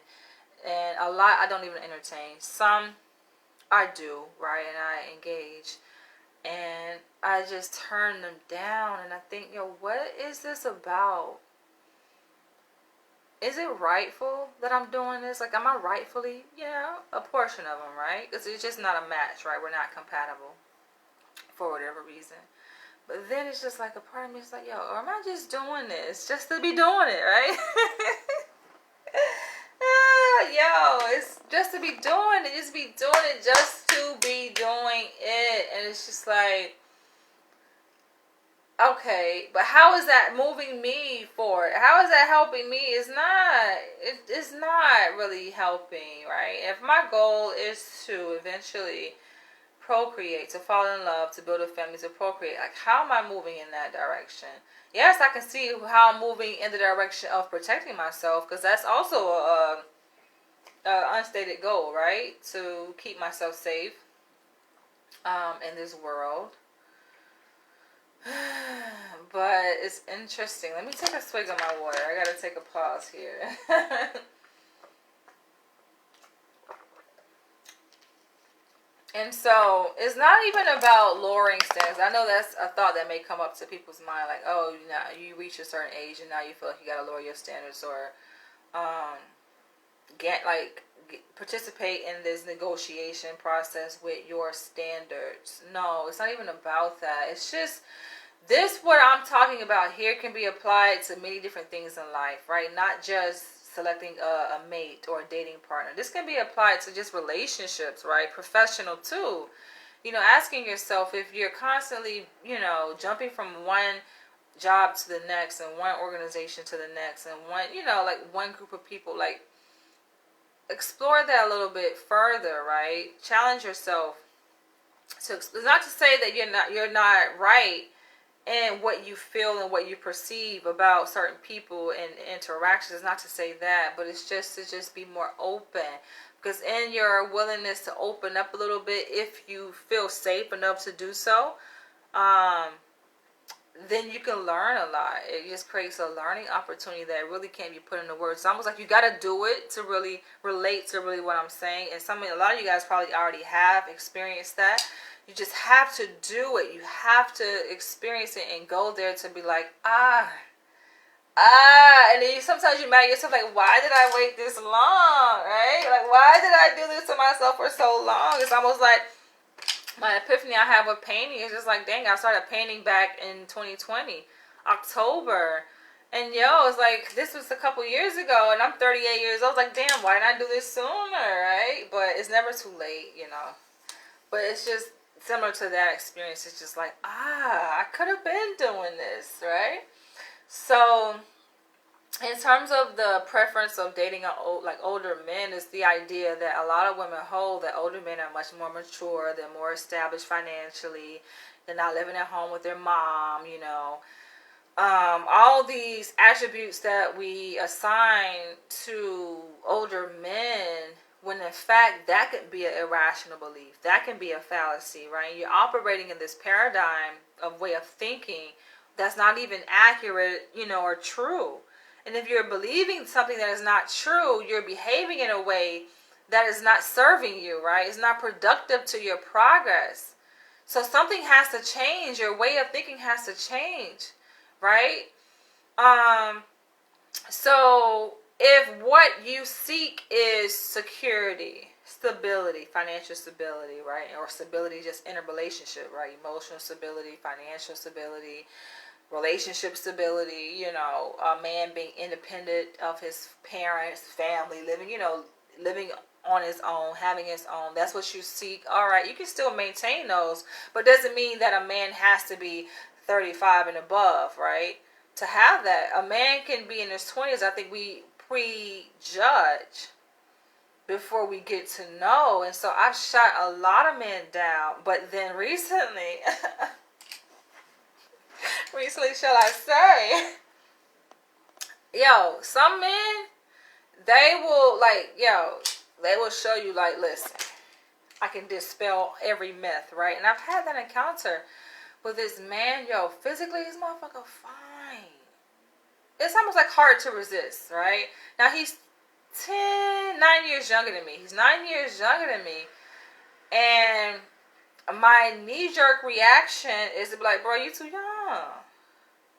and a lot I don't even entertain. Some I do, right, and I engage, and I just turn them down, and I think, what is this about? Is it rightful that I'm doing this? Like, am I rightfully, a portion of them, right? Because it's just not a match, right? We're not compatible for whatever reason. But then it's just like a part of me is like, or am I just doing this just to be doing it, right? It's just to be doing it. Just be doing it just to be doing it. And it's just like, okay, but how is that moving me forward? How is that helping me? It's not really helping, right? If my goal is to eventually procreate, to fall in love, to build a family, to procreate, like, how am I moving in that direction? Yes, I can see how I'm moving in the direction of protecting myself, because that's also a unstated goal, right? To keep myself safe in this world. But it's interesting. Let me take a swig of my water. I gotta take a pause here. And so it's not even about lowering standards. I know that's a thought that may come up to people's mind, like, oh, you know, you reach a certain age and now you feel like you gotta lower your standards, or um, participate in this negotiation process with your standards. No, it's not even about that. It's just this, what I'm talking about here, can be applied to many different things in life, right? Not just selecting a mate or a dating partner. This can be applied to just relationships, right? Professional too. You know, asking yourself, if you're constantly, you know, jumping from one job to the next and one organization to the next and one, you know, like one group of people, like, explore that a little bit further, right? Challenge yourself. So it's not to say that you're not right in what you feel and what you perceive about certain people and interactions. It's not to say that, but it's just to just be more open. Because in your willingness to open up a little bit, if you feel safe enough to do so, um, then you can learn a lot. It just creates a learning opportunity that really can't be put into words. It's almost like you got to do it to really relate to really what I'm saying. And a lot of you guys probably already have experienced that. You just have to do it. You have to experience it and go there to be like, and then sometimes you mad at yourself, like, why did I wait this long, right? Like, why did I do this to myself for so long? It's almost like my epiphany I have with painting is just like, dang, I started painting back in 2020, October. And it's like, this was a couple years ago, and I'm 38 years old. Like, damn, why didn't I do this sooner, right? But it's never too late, But it's just similar to that experience. It's just like, I could have been doing this, right? So, in terms of the preference of dating older men, is the idea that a lot of women hold that older men are much more mature, they're more established financially, they're not living at home with their mom, all these attributes that we assign to older men, when in fact that could be an irrational belief, that can be a fallacy, right? You're operating in this paradigm of way of thinking that's not even accurate, or true. And if you're believing something that is not true, you're behaving in a way that is not serving you, right? It's not productive to your progress. So something has to change. Your way of thinking has to change, right? So if what you seek is security, stability, financial stability, right? Or stability just in a relationship, right? Emotional stability, financial stability, relationship stability, a man being independent of his parents, family, living on his own, having his own. That's what you seek. All right, you can still maintain those, but doesn't mean that a man has to be 35 and above, right? To have that, a man can be in his 20s. I think we prejudge before we get to know, and so I've shot a lot of men down. But then recently, shall I say, some men, they will they will show you, like, listen, I can dispel every myth, right? And I've had that encounter with this man, physically, this motherfucker fine. It's almost like hard to resist, right? Now he's 9 years younger than me. He's 9 years younger than me. And my knee-jerk reaction is to be like, bro, you too young.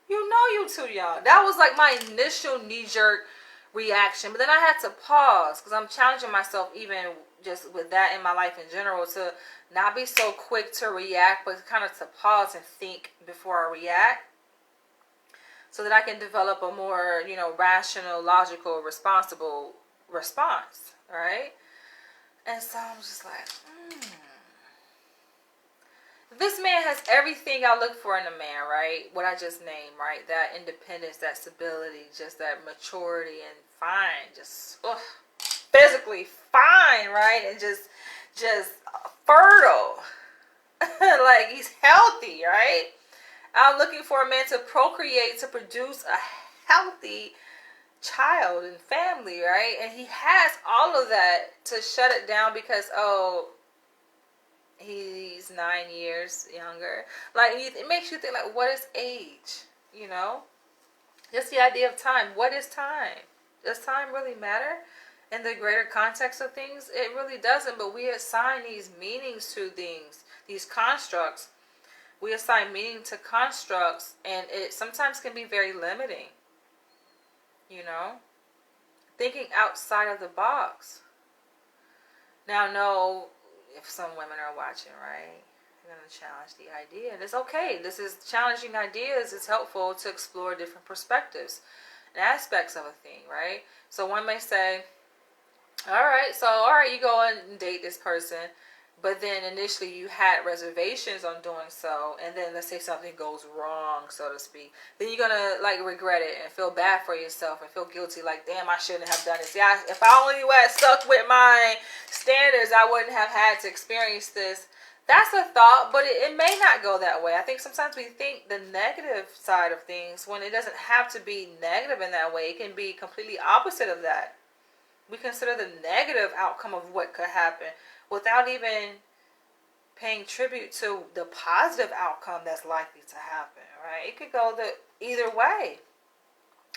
You too young. That was like my initial knee-jerk reaction. But then I had to pause, because I'm challenging myself, even just with that in my life in general, to not be so quick to react, but kind of to pause and think before I react, so that I can develop a more, rational, logical, responsible response, right? And so I'm just like, this man has everything I look for in a man, right? What I just named, right? That independence, that stability, just that maturity, and fine, just physically fine, right? And just fertile. Like, he's healthy, right? I'm looking for a man to procreate, to produce a healthy child and family, right? And he has all of that, to shut it down because, he's 9 years younger. Like, it makes you think, like, what is age? Just the idea of time. What is time? Does time really matter? in the greater context of things, it really doesn't. But we assign these meanings to things, these constructs. We assign meaning to constructs, and it sometimes can be very limiting. You know, thinking outside of the box. Now, no, if some women are watching, right, they're going to challenge the idea. And it's okay. This is challenging ideas. It's helpful to explore different perspectives and aspects of a thing, right? So one may say, all right, you go and date this person, but then initially you had reservations on doing so, and then let's say something goes wrong, so to speak, then you're gonna like regret it and feel bad for yourself and feel guilty, like, damn, I shouldn't have done this. Yeah, if I only had stuck with my standards, I wouldn't have had to experience this. That's a thought, but it may not go that way. I think sometimes we think the negative side of things when it doesn't have to be negative in that way. It can be completely opposite of that. We consider the negative outcome of what could happen without even paying tribute to the positive outcome that's likely to happen, right? It could go either way.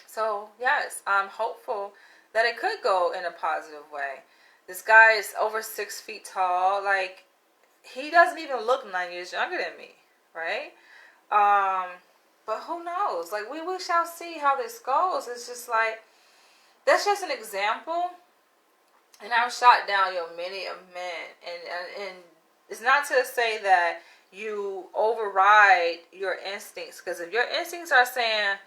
So, yes, I'm hopeful that it could go in a positive way. This guy is over 6 feet tall. Like, he doesn't even look 9 years younger than me, right? But who knows? Like, we shall see how this goes. It's just like, that's just an example. And I've shot down many of men, and it's not to say that you override your instincts, because if your instincts are saying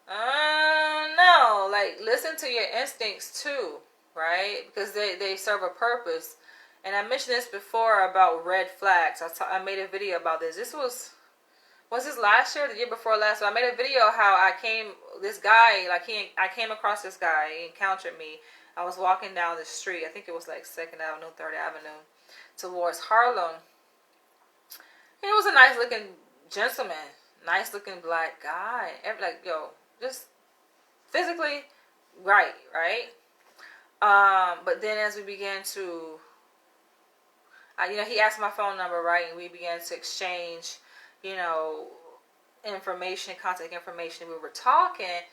no, like, listen to your instincts too, right? Because they serve a purpose. And I mentioned this before about red flags. I made a video about this. This was this last year, the year before last? So I made a video how I came across this guy. He encountered me. I was walking down the street. I think it was like 2nd Avenue, 3rd Avenue, towards Harlem. He was a nice looking gentleman, nice looking black guy. Just physically right? But then as we began to, he asked my phone number, right? And we began to exchange, information, contact information. We were talking.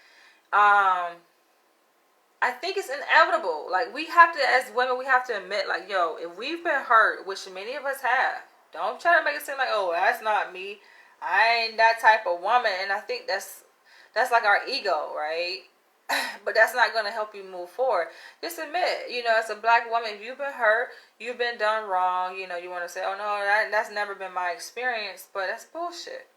I think it's inevitable. Like, we have to, as women, we have to admit, like, if we've been hurt, which many of us have, don't try to make it seem like, oh, that's not me. I ain't that type of woman. And I think that's like our ego, right? But that's not going to help you move forward. Just admit, as a black woman, if you've been hurt, you've been done wrong, you want to say, oh, no, that's never been my experience. But that's bullshit.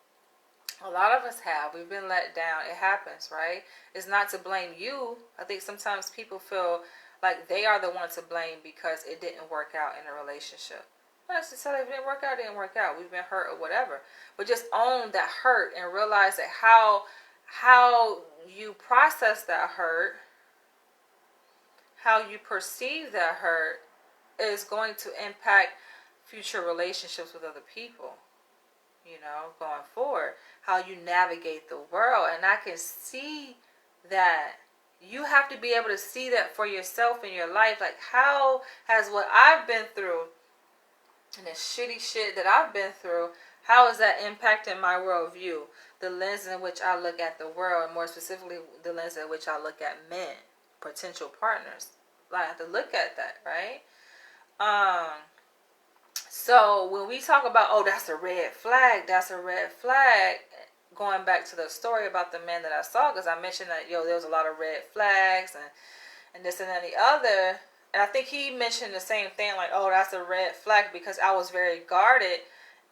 A lot of us have. We've been let down. It happens, right? It's not to blame you. I think sometimes people feel like they are the one to blame because it didn't work out in a relationship. Well, it's just, if it didn't work out, it didn't work out. We've been hurt or whatever. But just own that hurt and realize that how you process that hurt, how you perceive that hurt is going to impact future relationships with other people, going forward. How you navigate the world. And I can see that. You have to be able to see that for yourself in your life. Like, how has what I've been through and the shitty shit that I've been through, how is that impacting my worldview? The lens in which I look at the world, and more specifically, the lens in which I look at men, potential partners. I have to look at that, right? So when we talk about, oh, that's a red flag, going back to the story about the man that I saw, because I mentioned that, there was a lot of red flags and this and that and the other. And I think he mentioned the same thing, like, oh, that's a red flag, because I was very guarded.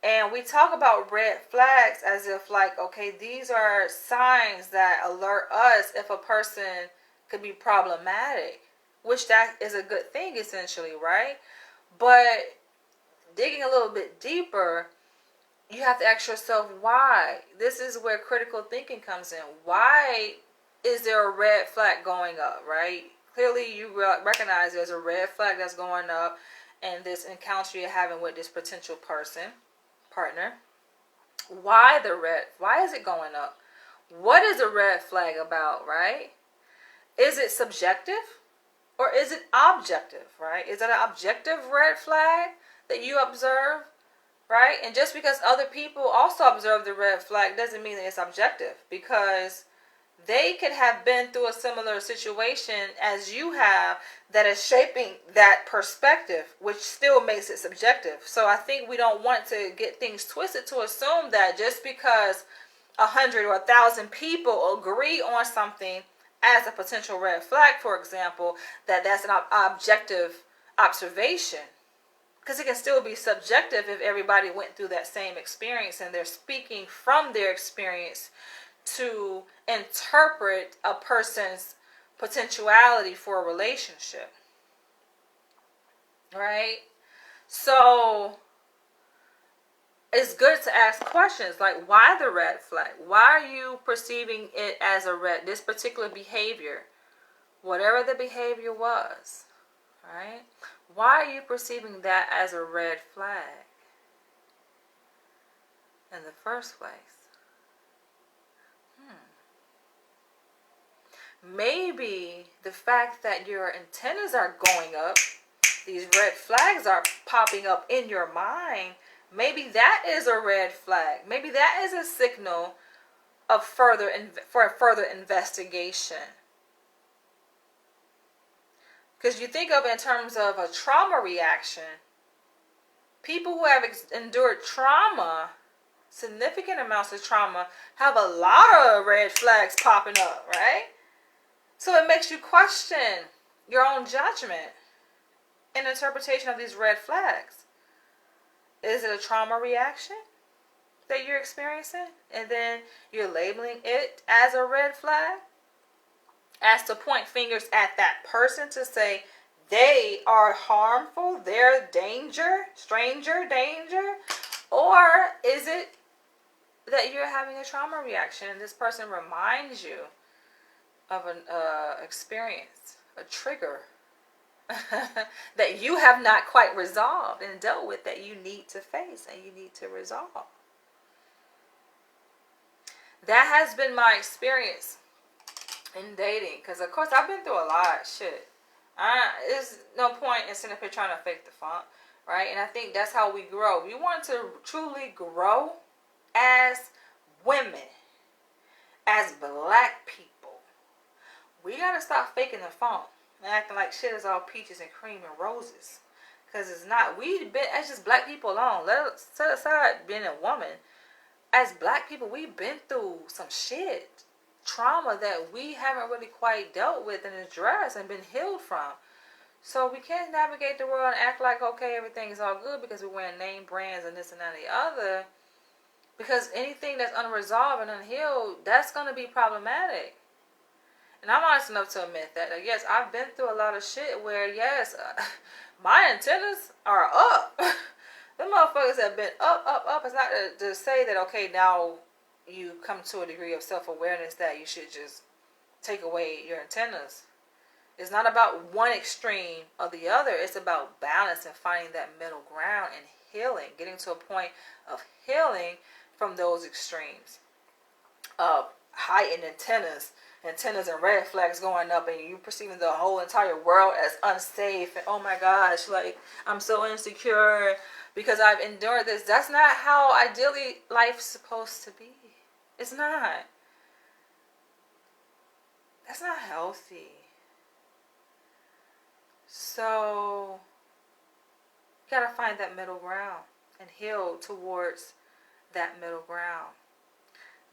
And we talk about red flags as if, like, okay, these are signs that alert us if a person could be problematic, which that is a good thing, essentially, right? But digging a little bit deeper, you have to ask yourself why. This is where critical thinking comes in. Why is there a red flag going up, right? Clearly, you recognize there's a red flag that's going up in this encounter you're having with this potential partner. Why is it going up? What is a red flag about, right? Is it subjective or is it objective, right? Is it an objective red flag that you observe, right? And just because other people also observe the red flag doesn't mean that it's objective, because They could have been through a similar situation as you have that is shaping that perspective, which still makes it subjective. So I think we don't want to get things twisted to assume that just because 100 or 1,000 people agree on something as a potential red flag, for example, that's an objective observation. Because it can still be subjective if everybody went through that same experience and they're speaking from their experience to interpret a person's potentiality for a relationship. Right? So it's good to ask questions like, why the red flag? Why are you perceiving it as a red, this particular behavior, whatever the behavior was, right? Why are you perceiving that as a red flag in the first place? Maybe the fact that your antennas are going up, these red flags are popping up in your mind, maybe that is a red flag. Maybe that is a signal of further investigation. Because you think of it in terms of a trauma reaction. People who have endured trauma, significant amounts of trauma, have a lot of red flags popping up, right? So it makes you question your own judgment and interpretation of these red flags. Is it a trauma reaction that you're experiencing? And then you're labeling it as a red flag? As to point fingers at that person to say they are harmful, they're danger, stranger danger? Or is it that you're having a trauma reaction and this person reminds you of an experience, a trigger that you have not quite resolved and dealt with, that you need to face and you need to resolve? That has been my experience in dating, because of course I've been through a lot of shit. There's no point in sitting up here trying to fake the funk, right? And I think that's how we grow. We want to truly grow as women, as black people. We gotta stop faking the funk and acting like shit is all peaches and cream and roses, because it's not. As just black people alone, let's set aside being a woman. As black people, we've been through some shit, trauma that we haven't really quite dealt with and addressed and been healed from. So we can't navigate the world and act like, okay, everything is all good because we're wearing name brands and this and that and the other. Because anything that's unresolved and unhealed, that's going to be problematic. And I'm honest enough to admit that, yes, I've been through a lot of shit where, yes, my antennas are up. The motherfuckers have been up. It's not to say that, okay, now you come to a degree of self-awareness that you should just take away your antennas. It's not about one extreme or the other. It's about balance and finding that middle ground and healing, getting to a point of healing from those extremes of heightened antennas and red flags going up, and you perceiving the whole entire world as unsafe, and oh my gosh, like, I'm so insecure because I've endured this. That's not how ideally life's supposed to be. It's not. That's not healthy. So you gotta find that middle ground and heal towards that middle ground.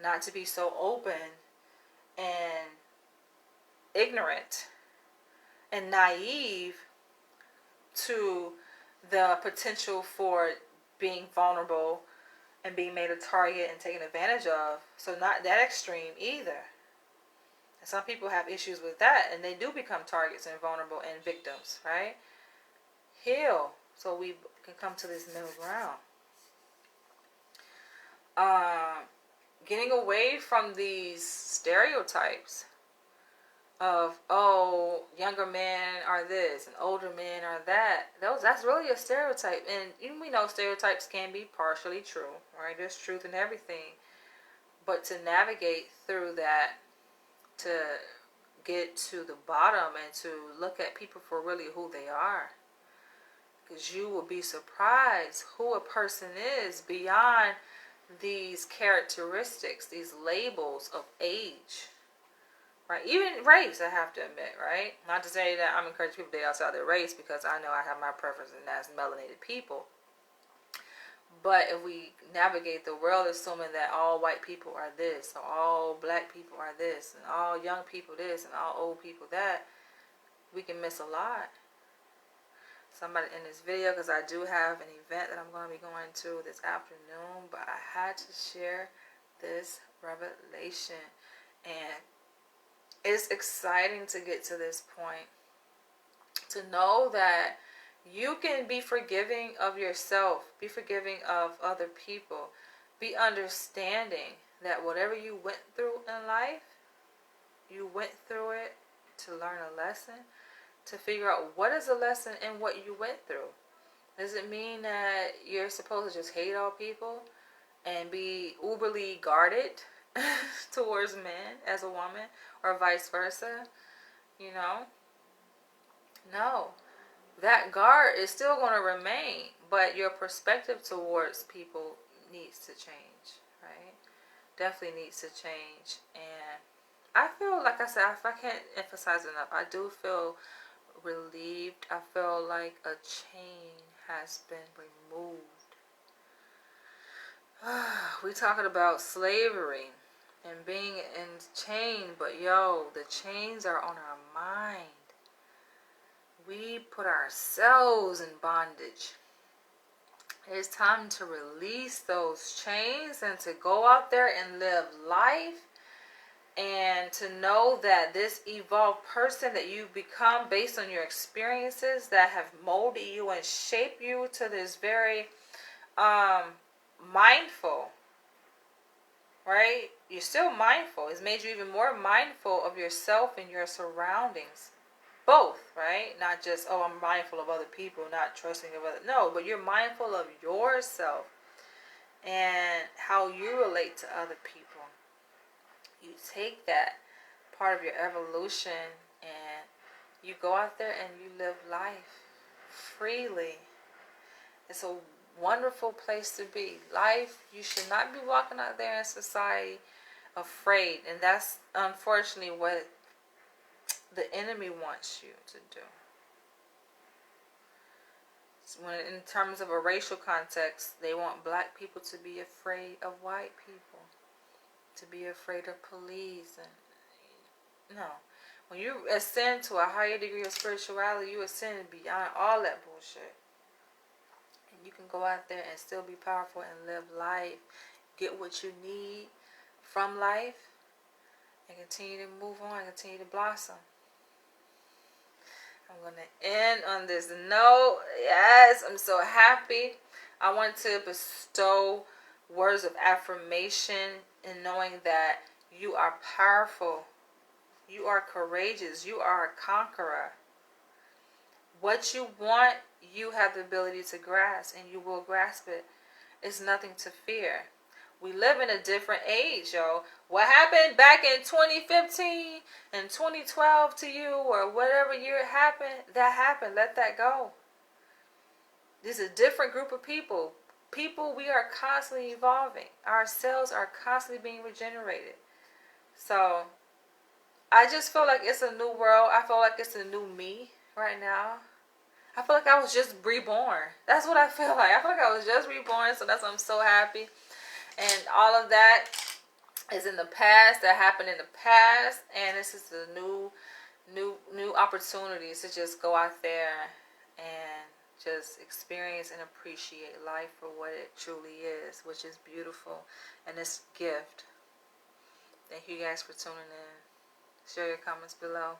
Not to be so open and ignorant and naive to the potential for being vulnerable and being made a target and taken advantage of. So not that extreme either. And some people have issues with that, and they do become targets and vulnerable and victims, right? Heal so we can come to this middle ground. Getting away from these stereotypes of, oh, younger men are this and older men are that. That's really a stereotype. And even we know stereotypes can be partially true, right? There's truth in everything. But to navigate through that, to get to the bottom and to look at people for really who they are. Because you will be surprised who a person is beyond these characteristics, these labels of age, right? Even race, I have to admit, right? Not to say that I'm encouraging people to date outside their race, because I know I have my preference, and that's melanated people. But if we navigate the world assuming that all white people are this, or all black people are this, and all young people this, and all old people that, we can miss a lot. Somebody in this video, because I do have an event that I'm going to be going to this afternoon, but I had to share this revelation. And it's exciting to get to this point, to know that you can be forgiving of yourself, be forgiving of other people, be understanding that whatever you went through in life, you went through it to learn a lesson, to figure out what is the lesson in what you went through. Does it mean that you're supposed to just hate all people and be uberly guarded towards men as a woman, or vice versa? You know? No. That guard is still going to remain, but your perspective towards people needs to change, right? Definitely needs to change. And I feel, like I said, if I can't emphasize enough, I do feel relieved. I feel like a chain has been removed. We talking about slavery and being in chain, but yo, the chains are on our mind. We put ourselves in bondage. It's time to release those chains and to go out there and live life, and to know that this evolved person that you've become based on your experiences that have molded you and shaped you to this very mindful, right? You're still mindful. It's made you even more mindful of yourself and your surroundings. Both, right? Not just, oh, I'm mindful of other people, not trusting of other. No, but you're mindful of yourself and how you relate to other people. You take that part of your evolution and you go out there and you live life freely. It's a wonderful place to be. Life, you should not be walking out there in society afraid. And that's unfortunately what the enemy wants you to do. When, in terms of a racial context, they want black people to be afraid of white people, to be afraid of police. And no, when you ascend to a higher degree of spirituality, you ascend beyond all that bullshit. And you can go out there and still be powerful and live life, get what you need from life, and continue to move on, continue to blossom. I'm going to end on this note. Yes, I'm so happy. I want to bestow words of affirmation in knowing that you are powerful. You are courageous. You are a conqueror. What you want, you have the ability to grasp, and you will grasp it. It's nothing to fear. We live in a different age, yo. What happened back in 2015 and 2012 to you, or whatever year it happened, that happened. Let that go. This is a different group of people. People, we are constantly evolving. Our cells are constantly being regenerated. So, I just feel like it's a new world. I feel like it's a new me right now. I feel like I was just reborn. That's what I feel like. I feel like I was just reborn, so that's why I'm so happy. And all of that is in the past. That happened in the past, and this is a new opportunities to just go out there and just experience and appreciate life for what it truly is, which is beautiful, and this gift. Thank you guys for tuning in. Share your comments below.